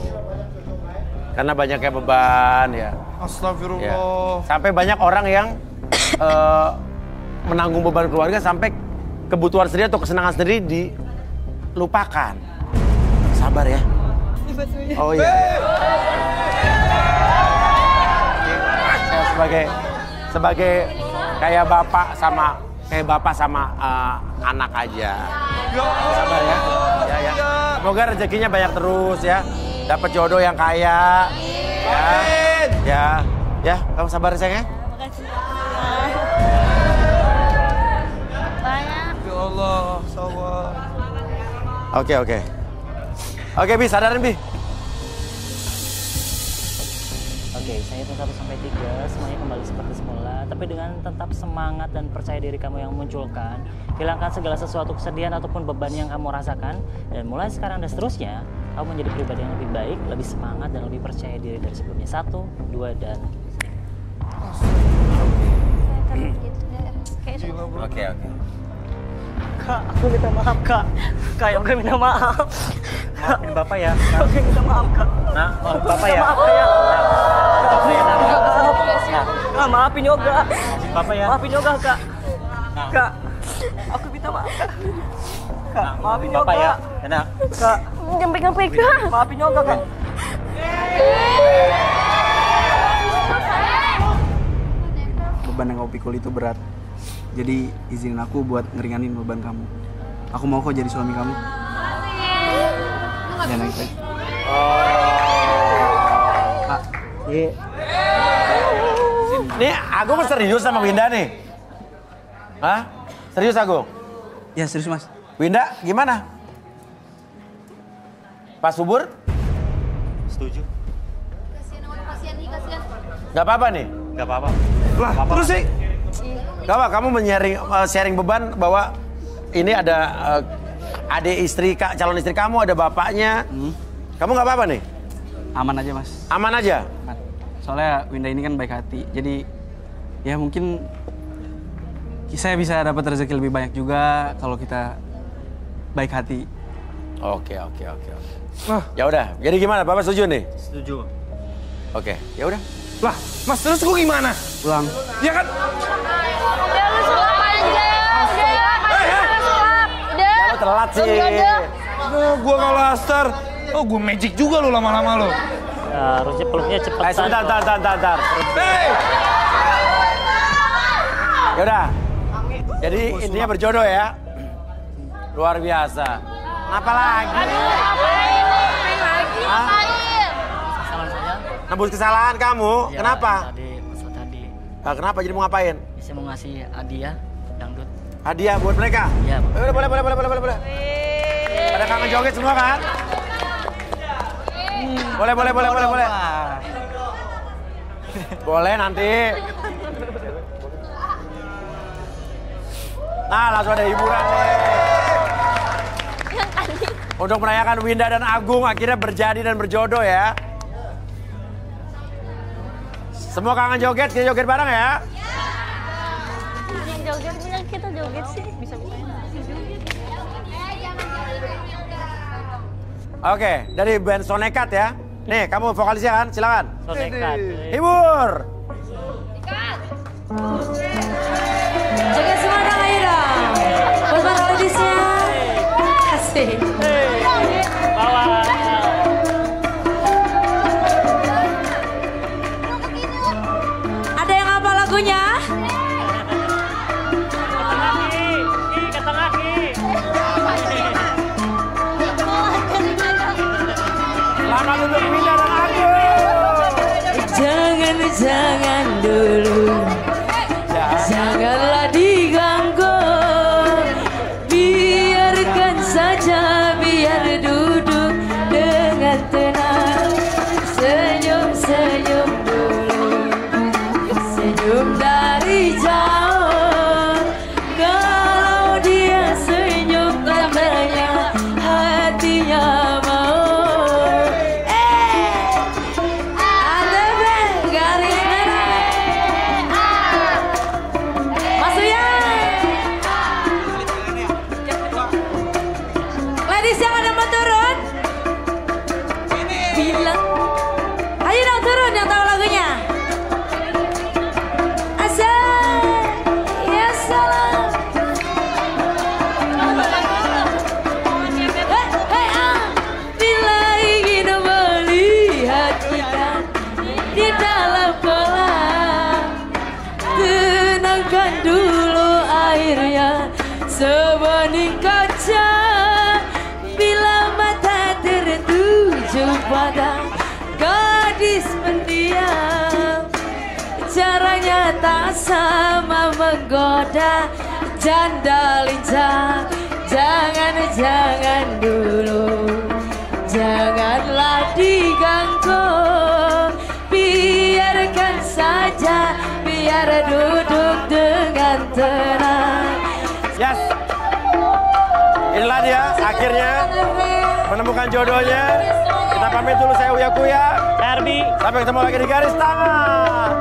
Karena banyaknya beban ya. Astagfirullah. Ya. Sampai banyak orang yang menanggung beban keluarga sampai kebutuhan sendiri atau kesenangan sendiri dilupakan. Sabar ya. Oh iya. Saya sebagai kayak bapak sama anak aja. Sabar ya. Ya. Semoga rezekinya banyak terus ya. Dapat jodoh yang kaya. Ya, kamu sabar sayang ya. Ya Allah, sabar. Oke, Bi, sadarin, Bi. Oke, saya hitung 1 sampai 3, semuanya kembali seperti semula. Tapi dengan tetap semangat dan percaya diri kamu yang munculkan, hilangkan segala sesuatu kesedihan ataupun beban yang kamu rasakan. Dan mulai sekarang dan seterusnya, kamu menjadi pribadi yang lebih baik, lebih semangat, dan lebih percaya diri dari sebelumnya. 1, 2, dan... Oke. Kak, aku minta maaf, Kak. Kak, Yoga minta maaf. Maafin Bapak ya. Yoga minta maaf, Kak. Nah, maafin Bapak ya. Maaf, ya. Kak, maafin Yoga. Bapak ya. Maafin Yoga, Kak. Kak, aku minta maaf, Kak. Kak, maafin Bapak Yoga. ya. Enak. Kak, Jangan pegang-pegang. maafin Yoga, Kak. Beban yang kau pikul itu berat. Jadi izinin aku buat ngeringanin beban kamu. Aku mau kok jadi suami kamu. Jangan nangis lagi. Kak. Iya. Nih, Agung serius sama Winda nih? Hah? Serius Agung? Ya serius Mas. Winda gimana? Pak Subur? Setuju. Gak apa-apa nih? Gak apa-apa. Lah, terus sih? Gak apa, kamu sharing beban bahwa ini ada adik istri, calon istri kamu, ada bapaknya. Kamu gak apa-apa nih? Aman aja Mas. Aman aja? Aman. Soalnya Winda ini kan baik hati. Jadi ya mungkin saya bisa dapat rezeki lebih banyak juga kalau kita baik hati. Oke. Ya udah, jadi gimana? Bapak setuju nih? Setuju. Oke, ya udah. Lah, Mas terus gue gimana? Pulang. Ya kan? Udah lu sulap aja. Udah. Kamu telat sih. Gue kalah Star. Oh, gue magic juga lu lama-lama lu. Ya, harusnya peluknya cepetan. Sebentar. Yaudah. Jadi intinya berjodoh ya. Luar biasa. Kenapa lagi? Nembus kesalahan kamu? Ya, Kenapa? Tadi. Kenapa? Jadi mau ngapain? Saya mau ngasih hadiah dangdut. Hadiah buat mereka? Iya. Boleh. Pada kangen joget semua kan? Boleh. Boleh nanti. Nah, langsung ada hiburan nih. Untuk merayakan Winda dan Agung akhirnya berjadi dan berjodoh ya. Semua kangen joget, kita joget bareng ya. Yang joget bilang kita joget sih. Bisa. Oke, dari band Sonekat ya. Nih, kamu vokalisnya kan? Silakan. Sonekat. Hibur. Joget Sumedang Aira. Asik. Bawa. Ada yang hafal lagunya? Kata lagi. Lama duduk pindah dan aku. Jangan dulu. Janganlah diganggu. Biarkan saja, biar duduk dengan tenang. Senyum-senyum dulu. Senyum dari jauh. Kalau dia senyum tandanya hatinya mau. Ada garis merah. Masuk ya. Ladies yang ada mau turun? Bilang. Ayo dong turun yang tahu lagunya. Asal. Ya salam. Bila ingin melihat kita di dalam kolam, tenangkan dulu airnya sebening kaca. Bila mata tertuju pada gadis pendiam, caranya tak sama menggoda janda lincah. Jangan dulu, janganlah diganggu. Biarkan saja, biar duduk dengan tenang. Yes. Inilah dia akhirnya menemukan jodohnya. Kita pamit dulu, saya Uya Kuya. Derby. Sampai ketemu lagi di garis tangan.